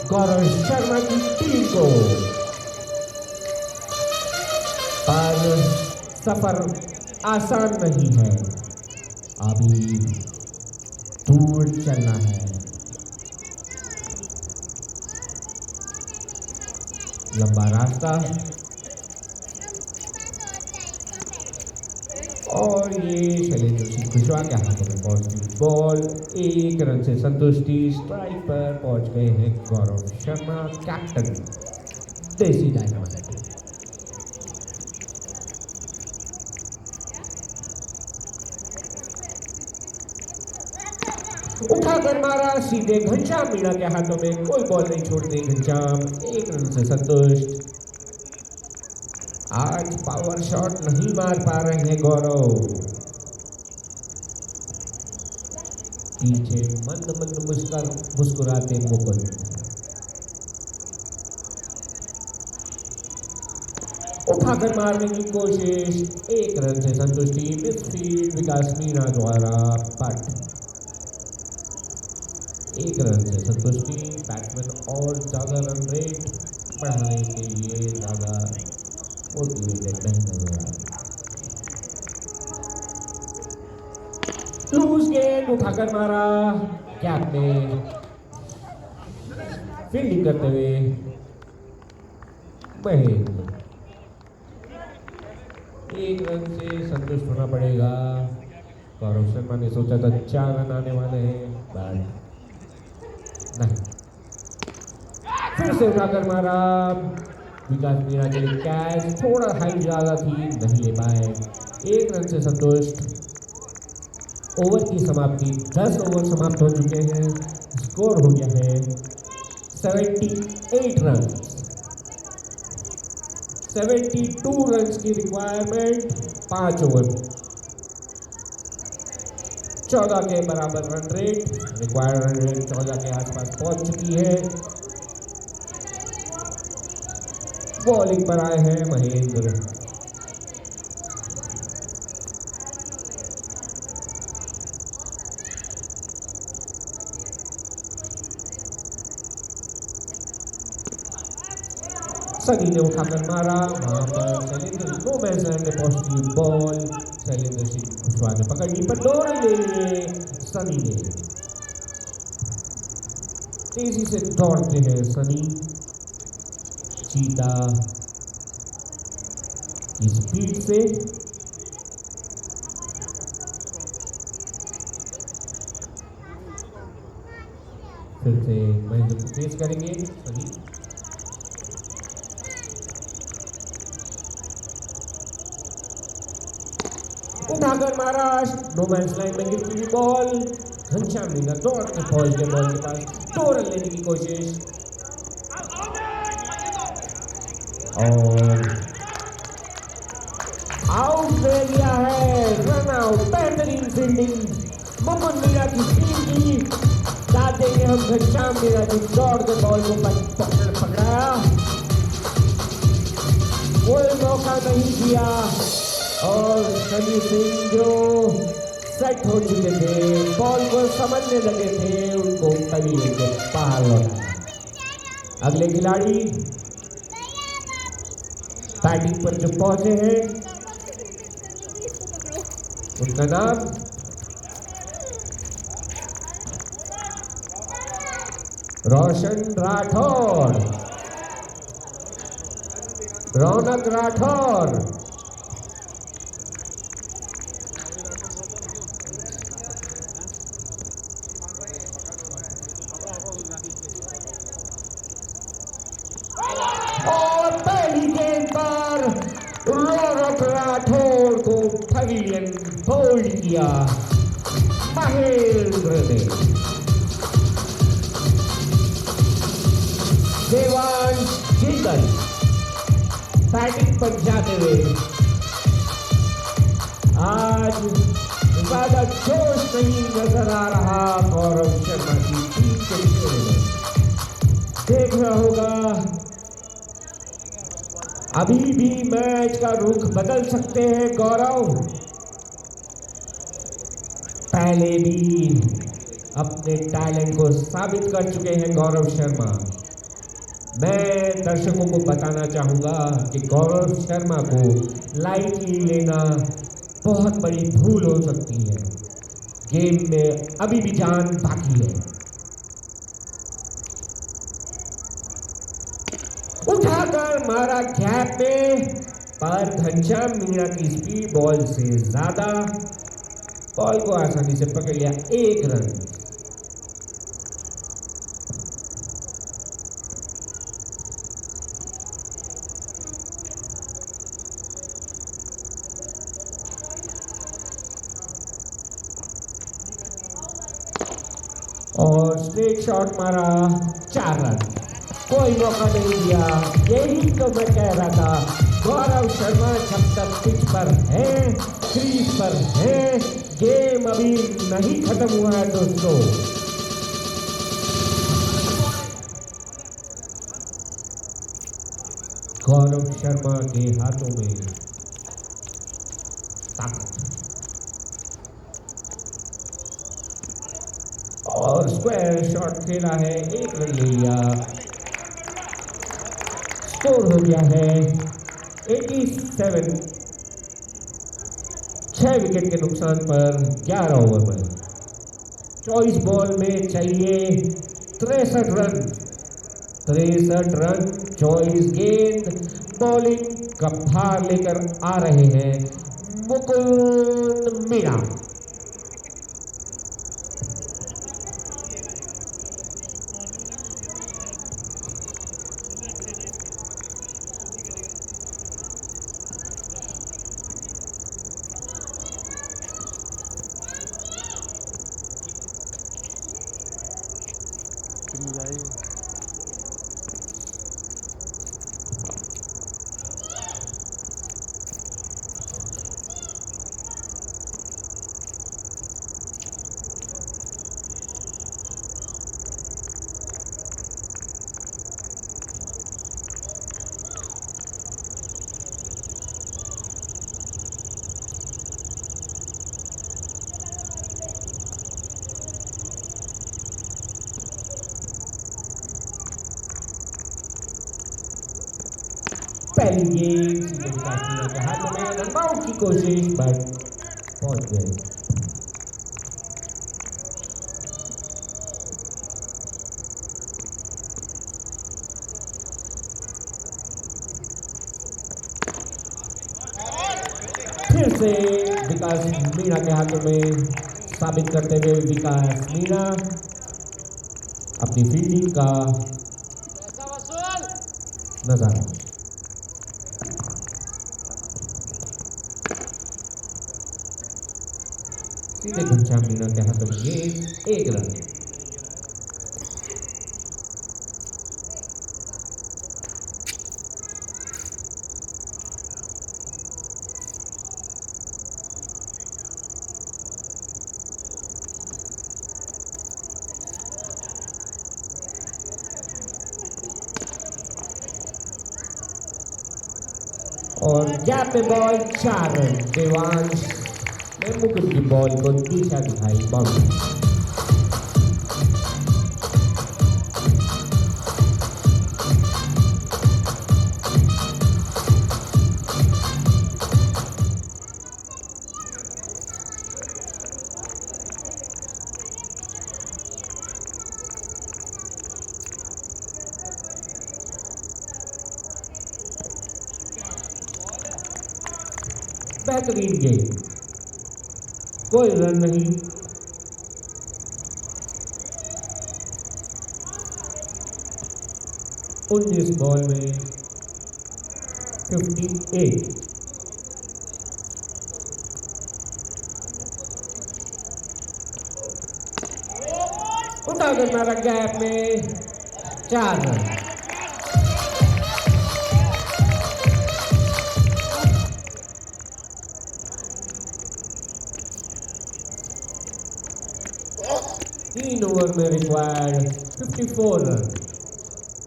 S6: गौरव शर्मा की टीम को, पर सफर आसान नहीं है। अभी दूर चलना है। लंबा रास्ता और ये शैलेंद्र सिंह कुशवाहा के हाथों में पहुंची बॉल। 1 रन से संतुष्टि। स्ट्राइक पर पहुंच गए हैं गौरव शर्मा, कैप्टन देसी डायनामाइट। उठाकर मारा सीधे घनश्याम मीणा के हाथों में। कोई बॉल नहीं छोड़ते घनश्याम। 1 रन से संतुष्ट। आज पावर शॉट नहीं मार पा रहे हैं गौरव। पीछे मंद मंद मुस्कुराते मुकुंद। उठाकर मारने की कोशिश। 1 रन से संतुष्टि। मिसफील्ड विकास मीणा द्वारा बट 1 रन से संतुष्टि। बैट्समैन और ज्यादा रन रेट बढ़ाने के लिए ज्यादा मोटिवेटेड नहीं नजर आ रहा। लूज गेंद उठाकर मारा कैप में। फील्डिंग करते हुए महेंद्र। 1 रन से संतुष्ट होना पड़ेगा। गौरव शर्मा ने सोचा था 4 रन आने वाले हैं, बट नहीं। फिर से उठाकर मारा विकास मीणा के लिए कैच। थोड़ा हाइट ज्यादा थी, नहीं ले पाए। 1 रन से संतुष्ट। ओवर की समाप्ति। 10 ओवर समाप्त हो चुके हैं। स्कोर हो गया है 78 रन। 72 रन की रिक्वायरमेंट 5 ओवर। 14 के बराबर run rate. Required run rate 14 के आसपास पहुंच चुकी है। बॉलिंग पर आए हैं महेंद्र। सनी ने उठाकर मारा। वहां पर शैलेंद्र नो मैच ने पहुंची बॉल। शैलेंद्र सिंह कुशवाहा ने पकड़ ली, पर 2 रन ले लिए सनी ने। तेजी से दौड़ते हैं सनी। चीता की स्पीड से फिर से महेंद्र को तेज करेंगे सनी। उठाकर मारा। नो मैच लाइन में गिरती हुई बॉल। घनश्याम मीणा दौड़ के पहुंच गए बॉल के पास। 2 रन लेने की कोशिश और आउट दे दिया है। Run out. बेहतरीन फील्डिंग मुकुंद मीणा की टीम की। दाद देंगे हम घनश्याम मीणा जी। दौड़ के बॉल को पकड़ाया, कोई मौका नहीं दिया और सनी सिंह जो सेट हो चुके थे, बॉल को समझने लगे थे, उनको पवेलियन के बाहर लौटाया। अगले खिलाड़ी बैटिंग पर जो पहुंचे हैं उनका नाम रोशन राठौर, रौनक राठौर। और पहली गेंद पर रौनक राठौर को पवेलियन बोल्ड किया महेंद्र ने। देवांश जिंदल बैटिंग पर जाते हुए आज ज्यादा जोश नहीं नजर आ रहा गौरव शर्मा की टीम के खेल में। देखना होगा, अभी भी मैच का रुख बदल सकते हैं गौरव। पहले भी अपने टैलेंट को साबित कर चुके हैं गौरव शर्मा। मैं दर्शकों को बताना चाहूंगा कि गौरव शर्मा को लाइटली लेना बहुत बड़ी भूल हो सकती है। गेम में अभी भी जान बाकी है। उठाकर मारा गैप में, पर घनश्याम मीणा की स्पीड बॉल से ज्यादा, बॉल को आसानी से पकड़ लिया। 1 रन। और स्ट्रेट शॉट मारा, 4 रन। कोई मौका नहीं दिया। यही तो मैं कह रहा था, गौरव शर्मा जब तक पिच पर है, क्रीज पर है, गेम अभी नहीं खत्म हुआ है दोस्तों। गौरव शर्मा के हाथों में ताकत और स्क्वायर शॉट खेला है, 1 रन ले लिया। स्कोर हो गया है 87। 6 विकेट के नुकसान पर 11 ओवर में 24 बॉल में चाहिए 63 रन। 63 रन, 24 गेंद। बॉलिंग का भार लेकर आ रहे हैं मुकुंद मीणा। पहली गेंद सीधे मीणा के हाथों में, रन आउट की कोशिश बट पहुंच गए। फिर से विकास मीणा के हाथों में साबित करते हुए विकास मीणा अपनी फील्डिंग का नजारा। सीधे घनश्याम मीणा के हाथों में गेंद, 1 रन। और गैप में बॉल 4 रन। देवांश ने मुकुट की बॉल को दिशा दिखाई बाउंड्री। बेहतरीन गेम, कोई रन नहीं। उन्नीस बॉल में 58। उठाकर मारा गैप में 4 रन। तीन ओवर में रिक्वायर्ड 54 रन।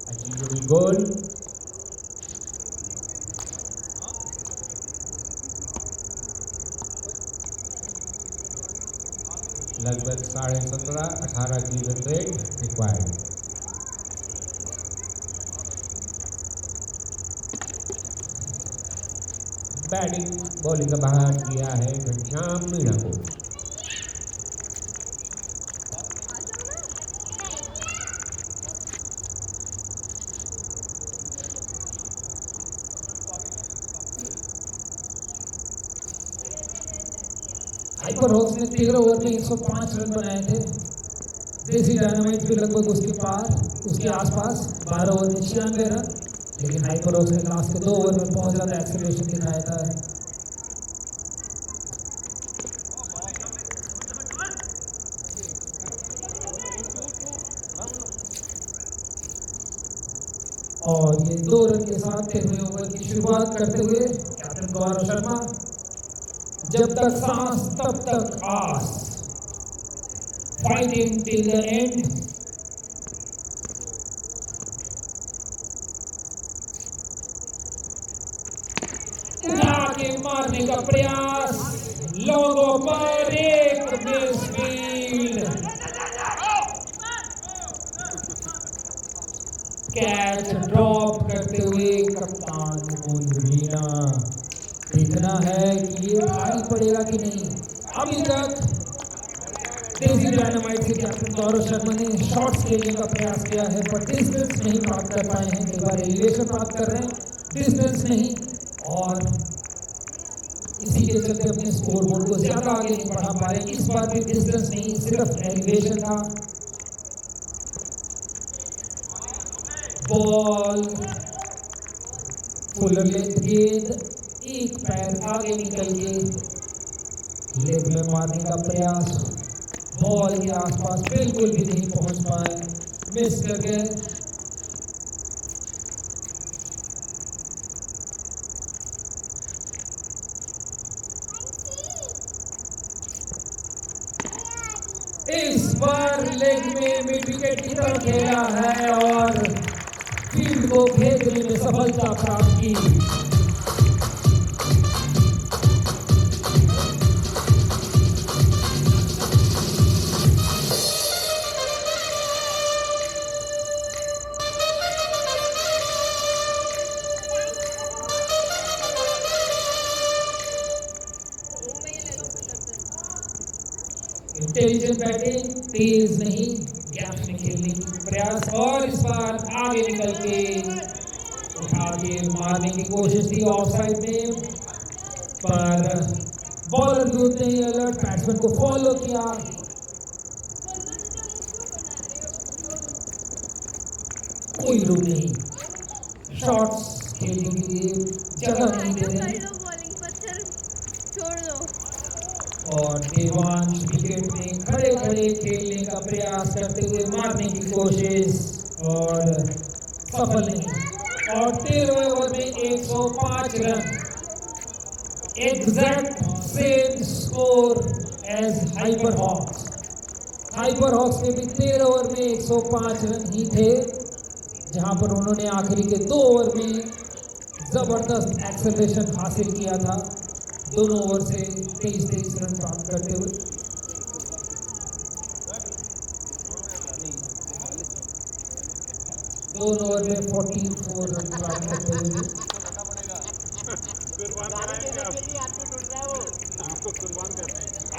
S6: अचीवेबल गोल। लगभग 17.5-18 की run rate required. Batting bowling का बाहर किया है घनश्याम मीणा को।
S1: हाइपर हॉक्स ने 13 ओवर में 105 रन बनाए थे। देसी डायनामाइट भी लगभग उसके पार, उसके आसपास 12 ओवर में 96 रन। लेकिन हाइपर हॉक्स ने लास्ट के 2 ओवर में बहुत ज्यादा एक्सेलरेशन दिखाया था। और ये 2 रन के साथ 13वें ओवर की शुरुआत करते हुए कैप्टन गौरव शर्मा, जब तक सांस तब तक आस, फाइटिंग टिल द एंड। उठा के मारने का प्रयास, लोगों पर एक मिसफील्ड, कैच ड्रॉप करते हुए कप्तान मुकुंद मीणा। देखना है कि ये भारी पड़ेगा कि नहीं। अभी तक देसी डायनामाइट के कैप्टन गौरव शर्मा ने शॉट्स खेलने का प्रयास किया है, पर डिस्टेंस नहीं प्राप्त कर पाए हैं। कई बार एलिवेशन प्राप्त कर रहे हैं, डिस्टेंस नहीं, और इसी के चलते अपने स्कोर बोर्ड को ज्यादा आगे नहीं बढ़ा पा रहे। इस बार भी डिस्टेंस नहीं, सिर्फ एलिवेशन था। बॉल फुलर लेंथ गेंद, एक पैर आगे निकल के लेग में मारने का प्रयास, बॉल के आसपास बिल्कुल भी नहीं पहुंच पाए, मिस कर गए। इस बार लेग में मिड विकेट की तरफ खेला है और फील्ड को भेजने में सफलता प्राप्त की। इंटेलिजेंट बैटिंग, तेज नहीं, गैप में खेलने की प्रयास, और इस बार आगे निकल के उठा के मारने की कोशिश थी ऑफ साइड में, पर बॉलर भी उतने ही अलर्ट, बैट्समैन को फॉलो किया। कोई रुक नहीं, शॉट्स खेलने के लिए जगह नहीं दे रहे हैं। और देवांश विकेट में खड़े खड़े खेलने का प्रयास करते हुए मारने की कोशिश, और सफल नहीं। और 13वें ओवर में 105 run, exact same score as Hyper Hawks. Hyper Hawks के भी 13 ओवर में 105 रन ही थे, जहां पर उन्होंने आखिरी के 2 ओवर में जबरदस्त एक्सेलरेशन हासिल किया था दोनों ओवर से 23 रन प्राप्त करते हुए। दोनों ओवर में 44 रन प्राप्त करते हुए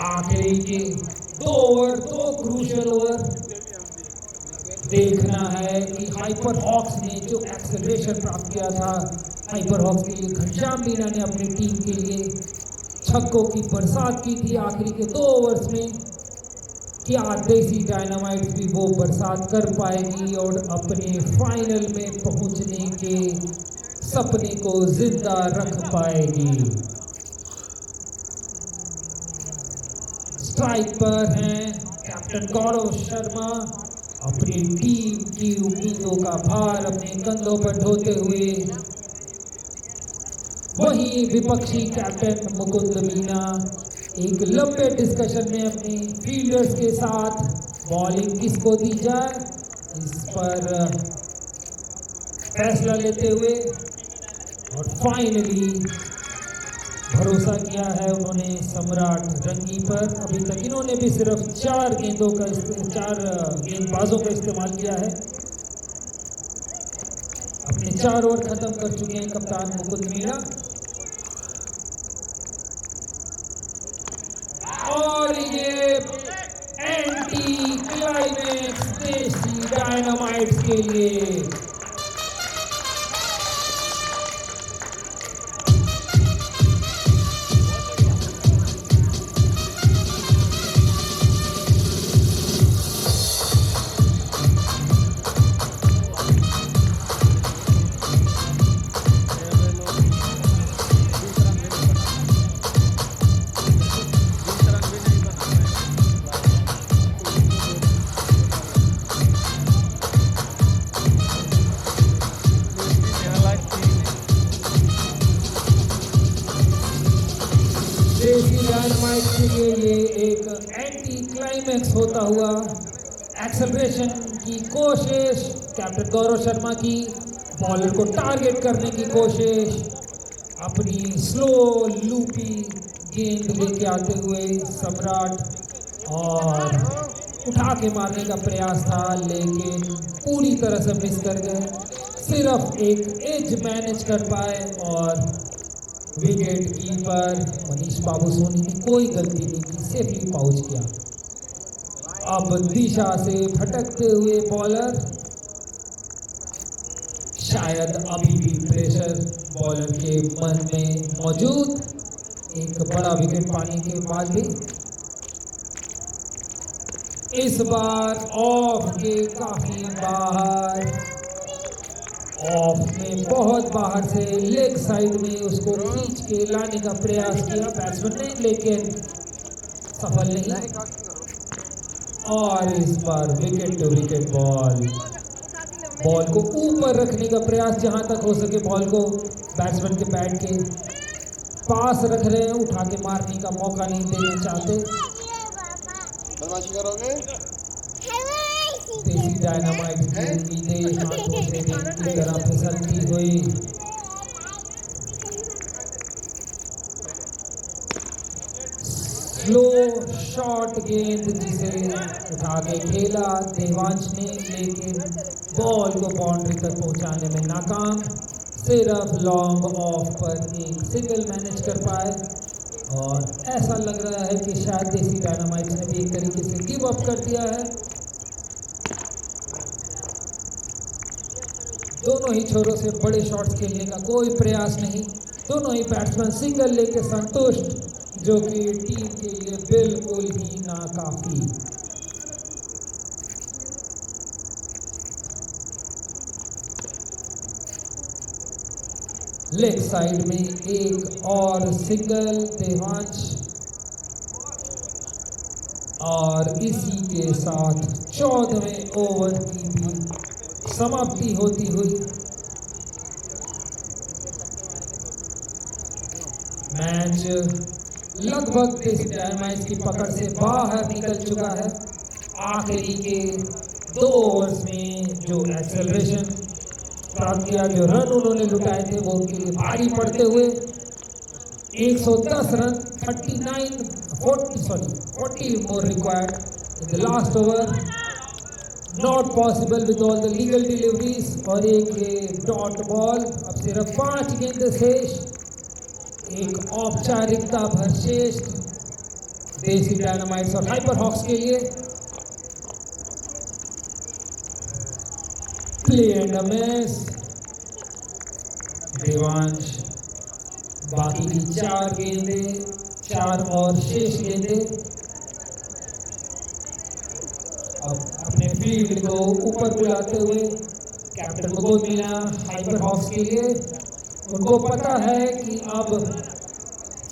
S1: आखिरी के 2 ओवर, 2 क्रूशियल ओवर। देखना है कि हाइपर हॉक्स ने जो एक्सेलरेशन प्राप्त किया था, हाइपर हॉक्स के लिए घनश्याम मीना ने अपनी टीम के लिए छक्कों की बरसात की थी आखिरी के 2 ओवर्स में। क्या देसी डायनामाइट्स भी वो बरसात कर पाएगी और अपने फाइनल में पहुंचने के सपने को जिंदा रख पाएगी? स्ट्राइक पर हैं कैप्टन गौरव शर्मा, अपनी टीम की उम्मीदों का भार अपने कंधों पर ढोते हुए। वहीं विपक्षी कैप्टन मुकुंद मीना एक लंबे डिस्कशन में अपने फील्डर्स के साथ बॉलिंग किसको दी जाए इस पर फैसला लेते हुए, और फाइनली भरोसा किया है उन्होंने सम्राट रंगी पर। अभी तक इन्होंने भी सिर्फ 4 गेंदबाजों का इस्तेमाल किया है। अपने 4 ओवर खत्म कर चुके हैं कप्तान मुकुंद मीना। और ये एंटी क्लाइमेक्स देसी डायनामाइट्स के लिए। होता हुआ एक्सेलरेशन की कोशिश, कैप्टन गौरव शर्मा की बॉलर को टारगेट करने की कोशिश, अपनी स्लो लूपी गेंद लेके आते हुए सम्राट और उठा के मारने का प्रयास था लेकिन पूरी तरह से मिस कर गए। सिर्फ एक एज मैनेज कर पाए और विकेट कीपर मनीष बाबू सोनी ने कोई गलती नहीं की, सेफली पाउच किया। अब दिशा से भटकते हुए बॉलर, शायद अभी भी प्रेशर बॉलर के मन में मौजूद, एक बड़ा विकेट पाने के बाद भी इस बार ऑफ के काफी बाहर, ऑफ में बहुत बाहर से लेग साइड में उसको खींच के लाने का प्रयास किया बैट्समैन ने लेकिन सफल नहीं। और इस बार विकेट टू विकेट बॉल को ऊपर रखने का प्रयास, जहां तक हो सके बॉल को बैट्समैन के बैट के पास रख रहे हैं, उठा के मारने का मौका नहीं देना चाहते। देसी डायनामाइट की उम्मीदें हाथों से की तरह फिसलती हुई। स्लो शॉर्ट गेंद जिसे उठा के खेला देवांश ने, लेकिन बॉल को बाउंड्री तक पहुंचाने में नाकाम। सिर्फ लॉन्ग ऑफ पर एक सिंगल मैनेज कर पाए और ऐसा लग रहा है कि शायद देसी डायनामाइट्स ने भी एक तरीके से गिव अप कर दिया है। दोनों ही छोरों से बड़े शॉट्स खेलने का कोई प्रयास नहीं, दोनों ही बैट्समैन सिंगल लेके संतुष्ट, जो कि टीम के लिए बिल्कुल ही नाकाफी। लेग साइड में एक और सिंगल देवांश और इसी के साथ 14वें ओवर की भी समाप्ति होती हुई मैच लगभग देसी डायनामाइट्स की पकड़ से बाहर निकल चुका है। आखिरी के 2 ओवर्स में जो एक्सेलरेशन प्राप्त किया। जो रन उन्होंने लुटाए थे वो उनके लिए भारी पड़ते हुए 110 run 40 more required in the last over. Not possible with all the legal deliveries और एक डॉट बॉल। अब सिर्फ 5 गेंदें शेष, एक औपचारिकता भर शेष देसी डायनामाइट्स और हाइपर हॉक्स के लिए। Play and a miss. Devansh बाकी की 4 गेंदें, 4 और शेष गेंदें अब अपने फील्ड को ऊपर बुलाते हुए captain Mukund Meena Hyper Hawks के लिए। उनको पता है कि अब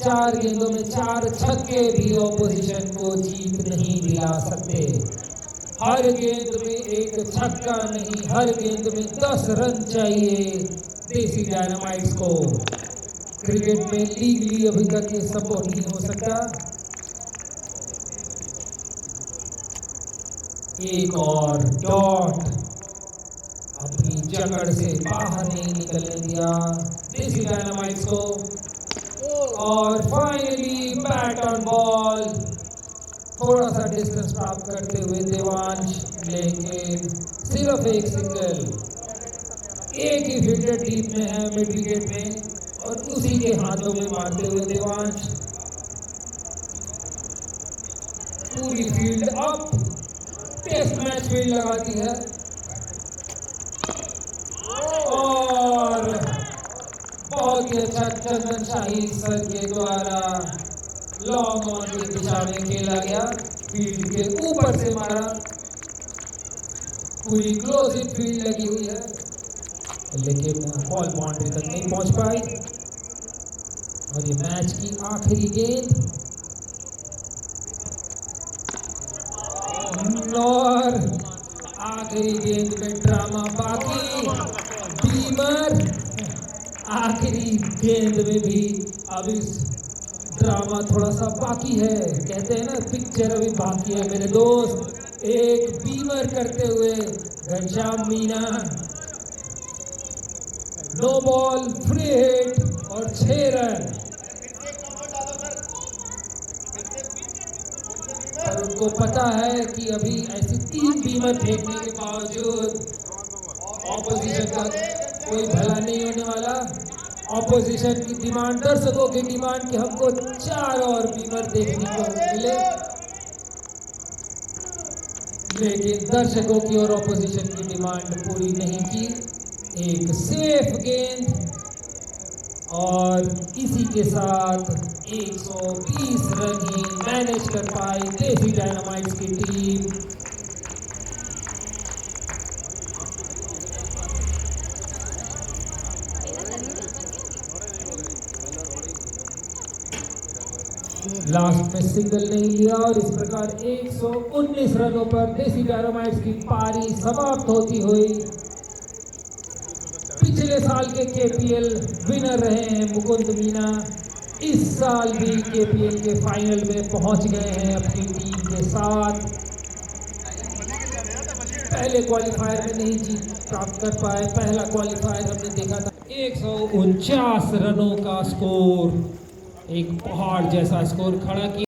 S1: 4 गेंदों में 4 छक्के भी ऑपोजिशन को जीत नहीं दिला सकते। हर गेंद में एक छक्का नहीं, हर गेंद में 10 रन चाहिए देसी डायनामाइट्स को। क्रिकेट में लीगली अभी तक ये संभव नहीं हो सकता। एक और डॉट अपनी जकड़ से बाहर नहीं निकलने दिया देसी डायनामाइट्स को। और फाइनली बैट ऑन बॉल, थोड़ा सा डिस्टेंस प्राप्त करते हुए देवांश, लेकिन सिर्फ एक सिंगल। एक ही फील्डर डीप में है मिड विकेट में और उसी के हाथों में मारते हुए देवांश। पूरी field up, test match field लगाती है और बहुत ही अच्छा चंदन शाही सर के द्वारा लॉन्ग ऑन की दिशा में खेला गया। फील्ड के ऊपर से मारा, पूरी क्लोज इन फील्ड लगी हुई है लेकिन बॉल बाउंड्री तक नहीं पहुंच पाई। और ये मैच की आखिरी गेंद और आखिरी गेंद में ड्रामा बाकी। बीमर आखिरी गेंद में भी अब इस ड्रामा थोड़ा सा बाकी है। कहते हैं ना पिक्चर अभी बाकी है मेरे दोस्त। एक बीमर करते हुए Ghanshyam Meena, no ball, free hit और 6 रन। और उनको पता है कि अभी ऐसी 3 बीमर फेंकने के बावजूद ऑपोजिशन का कोई भला नहीं होने वाला। ऑपोजिशन की डिमांड, दर्शकों की डिमांड कि हमको 4 और बीमर देखने को मिले, लेकिन दर्शकों की और ऑपोजिशन की डिमांड पूरी नहीं की। एक सेफ गेंद और इसी के साथ 120 रन ही मैनेज कर पाई देसी डायनामाइट्स की टीम। लास्ट में सिंगल नहीं लिया और इस प्रकार 119 रनों पर देसी डायनामाइट्स की पारी समाप्त होती हुई। पिछले साल के केपीएल विनर रहे हैं मुकुंद मीना, इस साल भी केपीएल के फाइनल में पहुंच गए हैं अपनी टीम के साथ। पहले क्वालिफायर में नहीं जीत प्राप्त कर पाए। पहला क्वालिफायर हमने देखा था 149 रनों का स्कोर, एक पहाड़ जैसा स्कोर खड़ा किया।